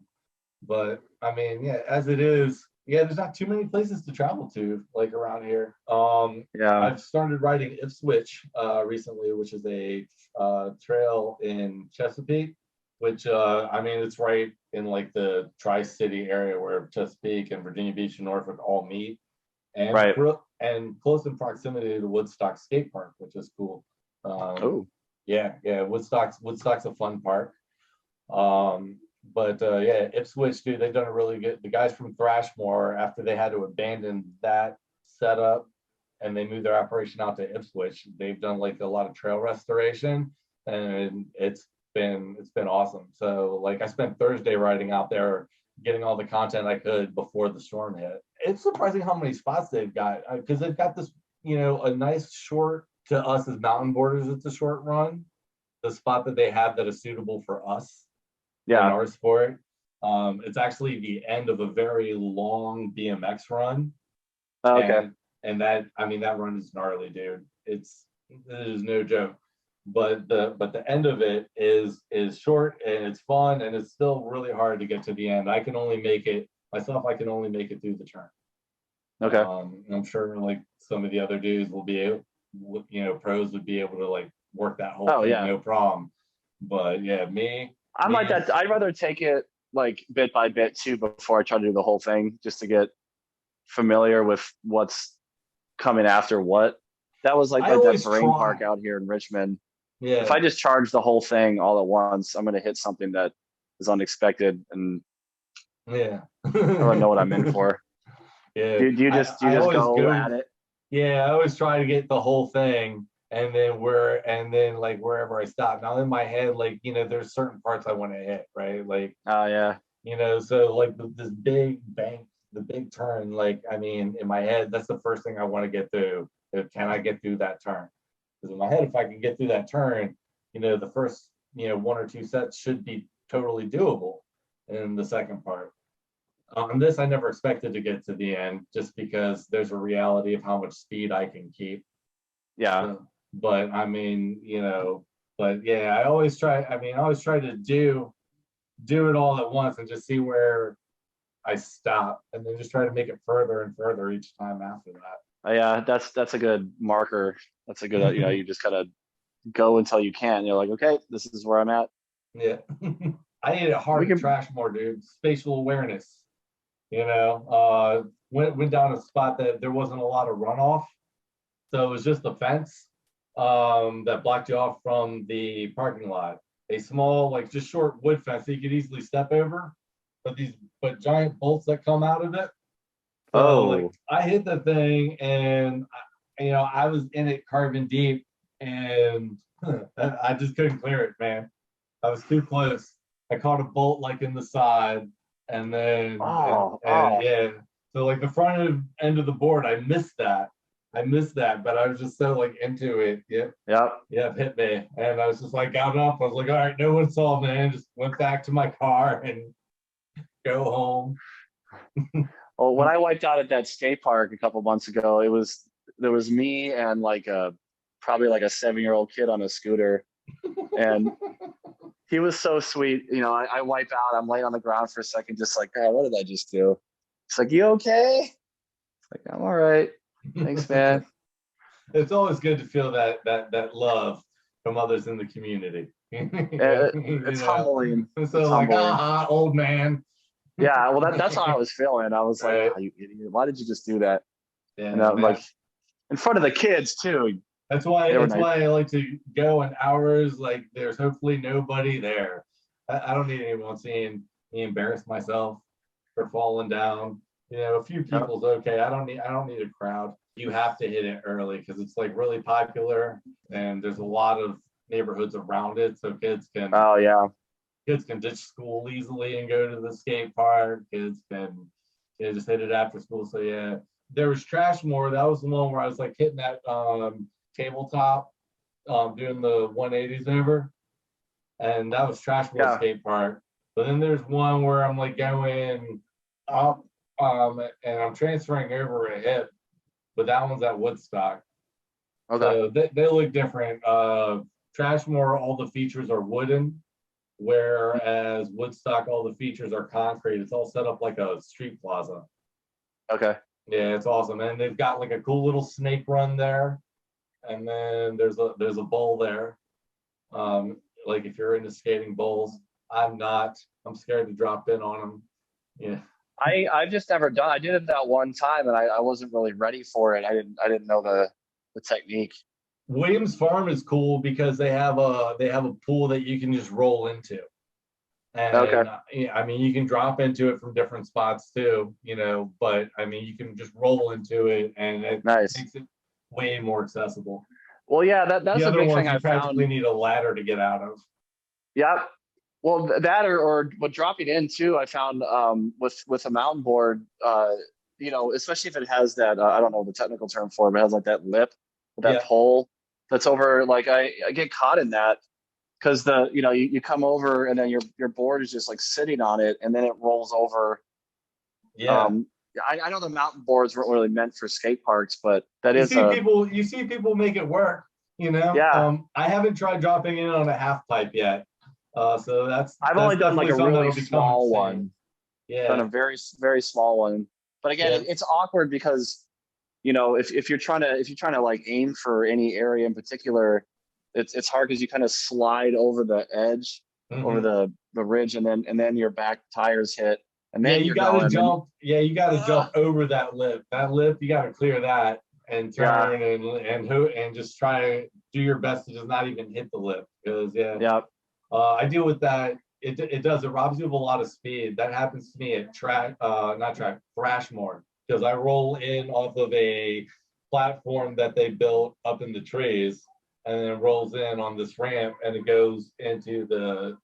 But I mean, yeah, as it is, yeah, there's not too many places to travel to like around here. Yeah. I've started riding Ipswich recently, which is a trail in Chesapeake, which I mean, it's right in like the Tri-City area where Chesapeake and Virginia Beach and Norfolk all meet, and Right. and close in proximity to Woodstock Skate Park, which is cool. Um, Oh. yeah, Woodstock's a fun park. Um, but yeah, Ipswich, dude, they've done a really good. The guys from Thrashmore, after they had to abandon that setup and they moved their operation out to Ipswich, they've done like a lot of trail restoration, and it's been awesome. So like, I spent Thursday riding out there, getting all the content I could before the storm hit. It's surprising how many spots they've got because they've got this, a nice short to us as mountain boarders. It's a short run. The spot that they have that is suitable for us in Yeah. our sport. It's actually the end of a very long BMX run, Oh, okay. and that I mean that run is gnarly, dude. It is no joke. But the end of it is short and it's fun and it's still really hard to get to the end. I can only make it myself. I can only make it through the turn. Okay. I'm sure like some of the other dudes will be able, pros would be able to like work that whole Oh thing yeah. no problem. But yeah, I'm like me, that. I'd rather take it like bit by bit too before I try to do the whole thing, just to get familiar with what's coming after what. That was like I that always terrain park try. out here in Richmond. If Yeah, I just charge the whole thing all at once, I'm gonna hit something that is unexpected, and yeah, I don't know what I'm in for. yeah. Do you I just always go go. at it? Yeah, I always try to get the whole thing, and then like wherever I stop. Now in my head, like there's certain parts I want to hit, right? Like Oh yeah. so like this big bank, the big turn. Like I mean, in my head, that's the first thing I want to get through. Can I get through that turn? Because in my head, if I can get through that turn, the first one or two sets should be totally doable. In the second part. On this, I never expected to get to the end just because there's a reality of how much speed I can keep. Yeah. But I mean, but yeah, I always try. I mean, I always try to do it all at once and just see where I stop, and then just try to make it further and further each time after Yeah, that's a good marker. That's a good, that. you just gotta go until you can. You're like, okay, this is where I'm at. Yeah, I need it We hard at can, trash more, dude. Spatial awareness. Went down a spot that there wasn't a lot of runoff. So it was just the fence that blocked you off from the parking lot. a small, like just short wood fence that you could easily step over, but giant bolts that come out of it. So like Oh, I hit the thing and I was in it carving deep and I just couldn't clear it, man. I was too close. I caught a bolt like in the side and then and oh. yeah. So like the front end of the board, I missed that. But I was just so like into it. Yep. Yep. Yep, hit me. And I was just like got up. I was like, all right, no one saw me. And just went back to my car and go home. Well, when I wiped out at that skate park a couple months ago, there was me and like a probably like a 7-year-old kid on a scooter, and he was so sweet. You know, I wipe out, I'm laying on the ground for a second, just like, oh, what did I just do? It's like, you okay? It's like, I'm all right. Thanks, man. It's always good to feel that love from others in the community. It's humbling. So It's like, humbling. old man. Yeah, well, that's how I was feeling. I was like, Right. oh, you idiot. Why did you just do that? And Yeah, I'm like, man. in front of the kids, too. That's why They were it's nice. why I like to go in hours like there's hopefully nobody there. I don't need anyone seeing me embarrass myself for falling down. A few Yep. people's okay. I don't need a crowd. You have to hit it early because it's like really popular and there's a lot of neighborhoods around it, so Oh, yeah. kids can ditch school easily and go to the skate park. Kids can just hit it after school. So yeah, there was Trashmore. That was the one where I was like hitting that tabletop, doing the 180s over, and that was Trashmore Yeah. skate park. But then there's one where I'm like going up, and I'm transferring over a hip, but that one's at Woodstock. Okay. So they look different. Trashmore, all the features are wooden, whereas Woodstock, all the features are concrete. It's all set up like a street plaza. Okay. Yeah, it's awesome. And they've got like a cool little snake run there. And then there's a bowl there. Like if you're into skating bowls, I'm not. I'm scared to drop in on them. Yeah. I've just never done. I did it that one time, and I wasn't really ready for it. I didn't know the technique. Williams Farm is cool because they have a pool that you can just roll into. Okay. And yeah, I mean, you can drop into it from different spots too, but I mean, you can just roll into it and it Nice. makes it way more accessible. Well, yeah, The that's a other big thing ones, you I practically found. need a ladder to get out of. Yeah. Well, that or what dropping in too, I found with a mountain board, especially if it has that I don't know the technical term for it, but it has like that lip, that Yeah. pole that's over. Like I get caught in that because you come over and then your board is just like sitting on it and then it rolls over. Yeah. Um, I know the mountain boards weren't really meant for skate parks, but that is a You see people make it work. yeah. I haven't tried dropping in on a half pipe yet. So I've that's only done like definitely a something really that'll be coming small soon. one, done a Yeah. very small one. But again, Yeah. it's awkward because if you're trying to like aim for any area in particular, it's hard because you kind of slide over the edge, over Hmm. the ridge, and then your back tires hit, and Yeah, then you you're got to going. And jump. Yeah, you got to jump over that lip. That lip, you got to clear that and yeah, turn and just try to do your best to just not even hit the lip because yeah, yeah, I deal with that. It robs you of a lot of speed. That happens to me at not track Thrashmore because I roll in off of a platform that they built up in the trees and then it rolls in on this ramp and it goes into the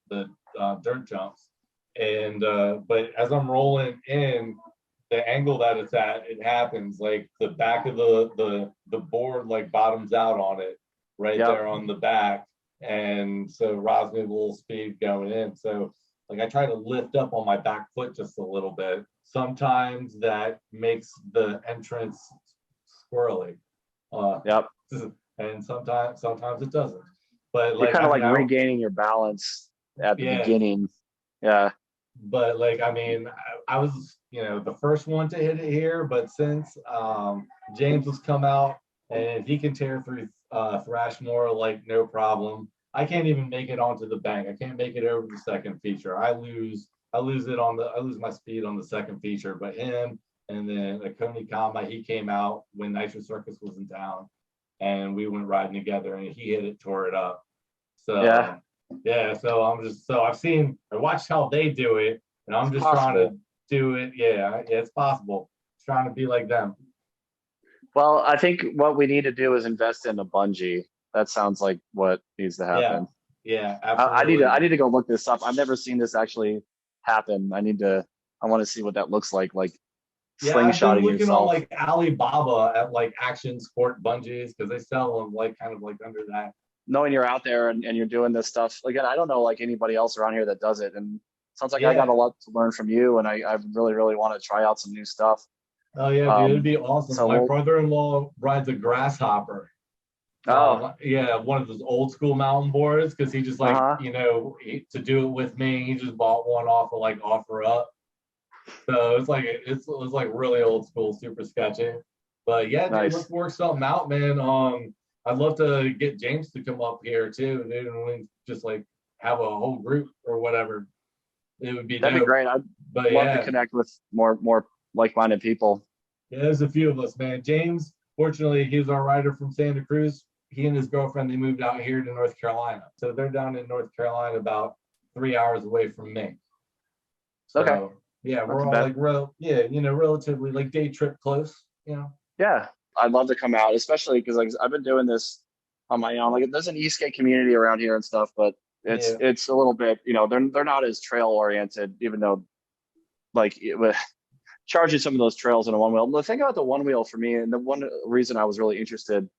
dirt jumps. And but as I'm rolling in, the angle that it's at, it happens like the back of the board like bottoms out on it right yeah. there on the back, and so robs me of a little speed going in. So like I try to lift up on my back foot just a little bit. Sometimes that makes the entrance squirrely, Yep. and sometimes it doesn't. But You're like kind I of mean, like regaining your balance at the yeah. beginning. Yeah. But like I mean, I was the first one to hit it here, but since James has come out and he can tear through Thrashmore like no problem. I can't even make it onto the bank. I can't make it over the second feature. I lose my speed on the second feature. But him and then Coney Kama, he came out when Nitro Circus was in town, and we went riding together, and he hit it, tore it up. Yeah. So Yeah, so I watched how they do it, and I'm It's just trying possible. to do it. Yeah, it's possible. Trying to be like them. Well, I think what we need to do is invest in a bungee. That sounds like what needs to Yeah, happen. yeah, I absolutely. need to go look this up. I've never seen this actually happen. I want to see what that looks like Yeah, I've been slingshotting looking on yourself. like Alibaba at like action sport bungees because they sell them like kind of like under that. Knowing you're out there and you're doing this stuff again, I don't know like anybody else around here that does it. And it sounds like I got a Yeah. lot to learn from you, and I really, really want to try out some new stuff. Oh yeah, dude, it'd Um, be awesome. so My we'll, brother-in-law rides a grasshopper. oh, Yeah, one of those old school mountain boards because he just like uh-huh. to do it with me. He just bought one off of like Offer Up. So it's like really old school, super sketchy. But yeah, dude, let's Nice. work something out, man. I'd love to get James to come up here too, dude, and we just like have a whole group or whatever. It would be That'd be dope. great. I'd But love to yeah, connect with more like-minded people. yeah, there's a few of us, man. James, fortunately, he's our rider from Santa Cruz. He and his girlfriend they moved out here to North Carolina, so they're down in North Carolina about 3 hours away from me. Okay, So yeah, not we're too all bad. like relatively like day trip close. Yeah, I'd love to come out, especially because like I've been doing this on my own. Like there's an e-skate community around here and stuff, but Yeah. it's a little bit, they're not as trail oriented, even though like charging some of those trails in a one wheel. The thing about the one wheel for me, and the one reason I was really interested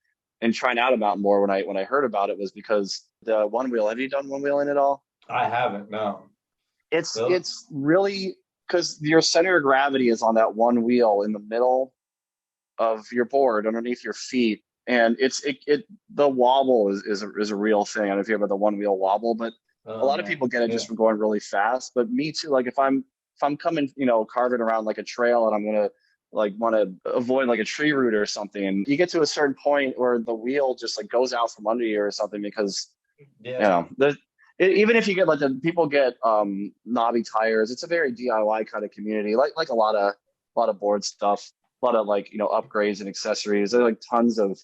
in trying out a mountain more when I heard about it was because the one wheel. Have you done one wheeling at all? I haven't, no. Really? It's really because your center of gravity is on that one wheel in the middle of your board underneath your feet, and the wobble is a real thing. I don't know if you ever the one wheel wobble, but a Oh lot of man. people get it Yeah. just from going really fast. But me too. Like if I'm coming, carving around like a trail, and I'm gonna like want to avoid like a tree root or something, and you get to a certain point where the wheel just like goes out from under you or something because Yeah. the even if you get like the people get knobby tires, it's a very DIY kind of community, like a lot of board stuff, a lot of like upgrades and accessories. There are like tons of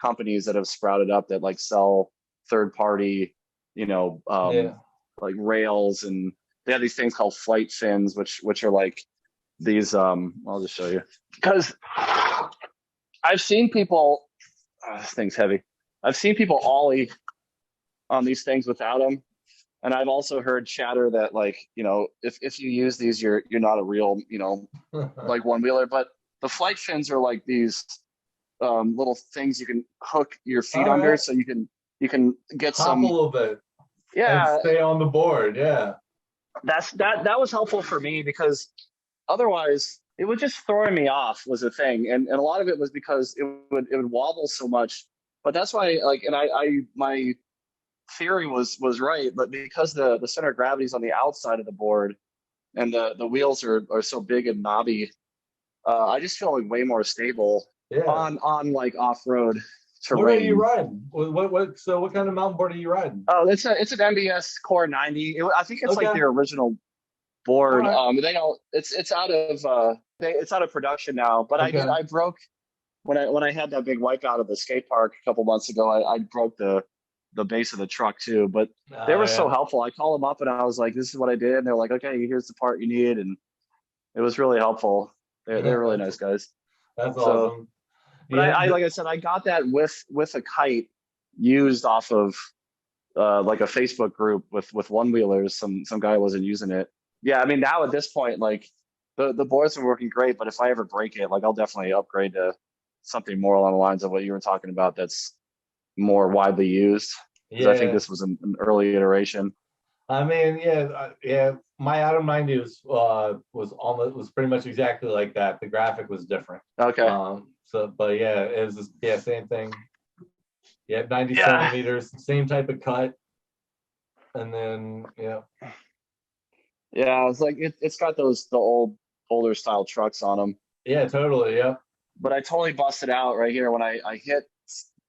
companies that have sprouted up that like sell third party, you know, um, Yeah. like rails, and they have these things called flight fins, which are like these. I'll just show you because I've seen people. This thing's heavy. I've seen people ollie on these things without them. And I've also heard chatter that like, if you use these, you're not a real, like one wheeler. But the flight fins are like these little things you can hook your feet All under, right. so you can get Hop a some. little bit and Yeah, stay on the board. Yeah. that was helpful for me because otherwise it was just throwing me off was a thing, and a lot of it was because it would wobble so much. But that's why like, and I my theory was right, but because the center of gravity is on the outside of the board and the wheels are so big and knobby, I just feel like way more stable Yeah. on like off road What are you terrain. riding? So what kind of mountain board are you riding? Oh, it's an MBS Core 90. I think it's like Okay. their original All board. right. They don't. It's out of it's out of production now. But Okay. I broke when I had that big wipeout of the skate park a couple months ago. I broke the base of the truck too. But they Oh were so yeah. helpful. I called them up and I was like, "This is what I did." And they're like, "Okay, here's the part you need," and it was really helpful. They're really that's nice guys. that's So, awesome. but Yeah. like I said, I got that with a kite used off of like a Facebook group with one wheelers. Some guy wasn't using it. Yeah, I mean now at this point, like the boards are working great, but if I ever break it, like I'll definitely upgrade to something more along the lines of what you were talking about that's more widely used. Because I think Yeah. this was an early iteration. I mean, yeah, yeah. My Adam 90 was pretty much exactly like that. The graphic was different. Okay. But yeah, it was just, yeah, same thing. Yeah, 90 Yeah. centimeters, same type of cut, and then yeah, Yeah, it's like it's got the older style trucks on them. yeah, totally, yeah. But I totally busted out right here when I hit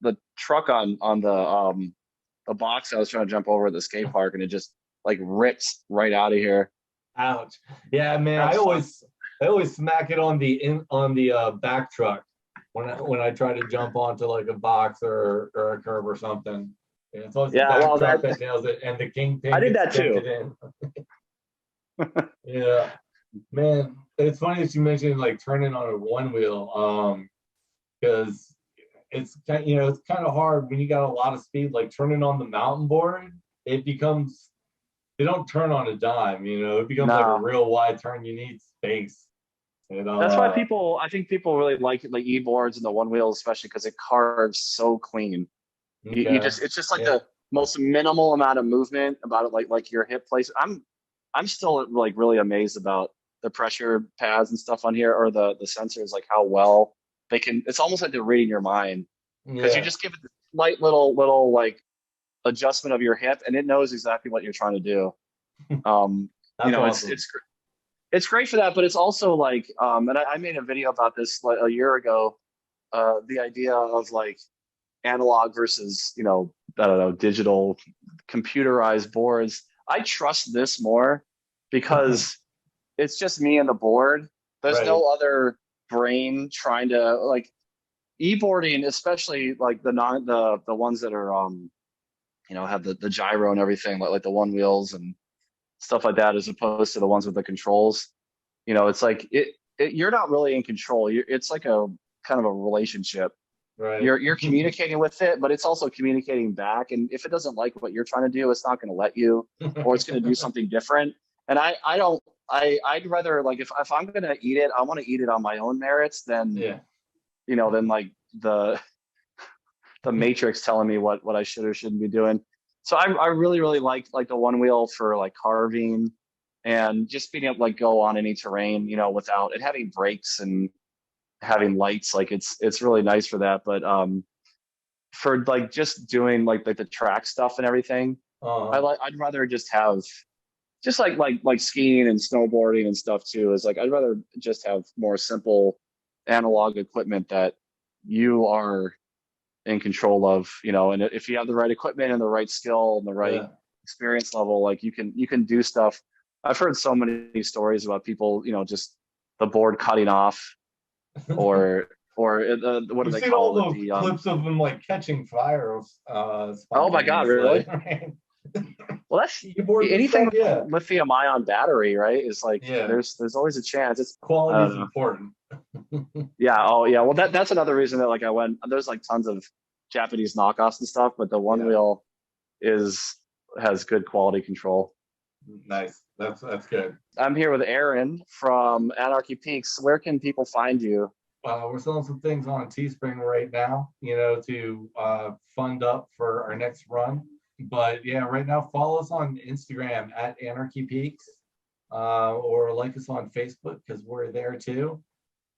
the truck on the box I was trying to jump over at the skate park, and it just like ripped right out of here. Ouch. Yeah, man. That was fun. I always smack it on the back truck when I try to jump onto like a box or a curb or something. Yeah, it's always Yeah, the well, backdrop that nails it, and the kingpin I did gets that too. dented in. Yeah, man, it's funny that you mentioned like turning on a one wheel, because it's it's kind of hard when you got a lot of speed. Like turning on the mountain board, it becomes they don't turn on a dime. It becomes like a No, real wide turn. You need space. And that's why I think people really like e-boards and the one wheel, especially because it carves so clean. okay, It's just like yeah, the most minimal amount of movement about it, like your hip place. I'm still like really amazed about the pressure pads and stuff on here, or the sensors, like how well they can. It's almost like they're reading your mind, because you yeah, just give it the slight little like adjustment of your hip, and it knows exactly what you're trying to do. that's It's awesome. it's great for that, but it's also like, and I made a video about this like a year ago. The idea of like analog versus, I don't know, digital computerized boards. I trust this more because it's just me and the board. There's Right. no other brain trying to like e-boarding, especially like the ones that are have the gyro and everything, like the one wheels and stuff like that, as opposed to the ones with the controls. It's like you're not really in control. It's like a kind of a relationship. Right. You're communicating with it, but it's also communicating back. And if it doesn't like what you're trying to do, it's not going to let you, or it's going to do something different. And I don't I'd rather, like, if I'm going to eat it, I want to eat it on my own merits than Yeah. than like the matrix telling me what I should or shouldn't be doing. So I really really like the one wheel for like carving and just being able to like go on any terrain, without it having brakes and having lights. Like it's really nice for that. But for like just doing like the track stuff and everything, Uh, I'd rather just have just like skiing and snowboarding and stuff too. Is like I'd rather just have more simple analog equipment that you are in control of, and if you have the right equipment and the right skill and the right yeah. experience level, like you can do stuff. I've heard so many stories about people, just the board cutting off, or what do We've they seen all call it? those clips of them like catching fire Oh my God, spontaneously. really? Right? Well, that's Keyboards and anything stuff, with yeah. lithium ion battery, right? Is like Yeah. there's always a chance. I Quality don't is know. important. Yeah. Oh yeah. Well, that's another reason that like I went. There's like tons of Japanese knockoffs and stuff, but the one Yeah. wheel is has good quality control. Nice. That's good. I'm here with Aaron from Anarchy Peaks. Where can people find you? We're selling some things on Teespring right now, to fund up for our next run. But yeah, right now, follow us on Instagram at Anarchy Peaks, or like us on Facebook because we're there too.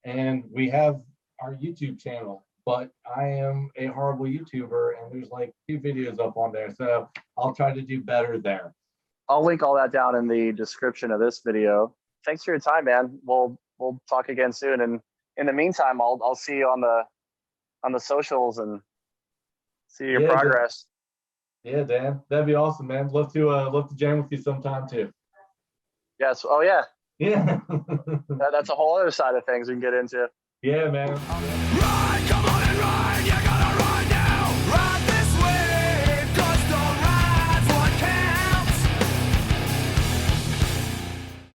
And we have our YouTube channel, but I am a horrible YouTuber and there's like 2 videos up on there. So I'll try to do better there. I'll link all that down in the description of this video. Thanks for your time, man. We'll talk again soon. And in the meantime, I'll see you on the socials and see your Yeah, progress. yeah, Dan, that'd be awesome, man. Love to jam with you sometime too. Yes. Oh yeah. Yeah. That's a whole other side of things we can get into. Yeah, man. Ride, come on and ride, you gotta ride now. Ride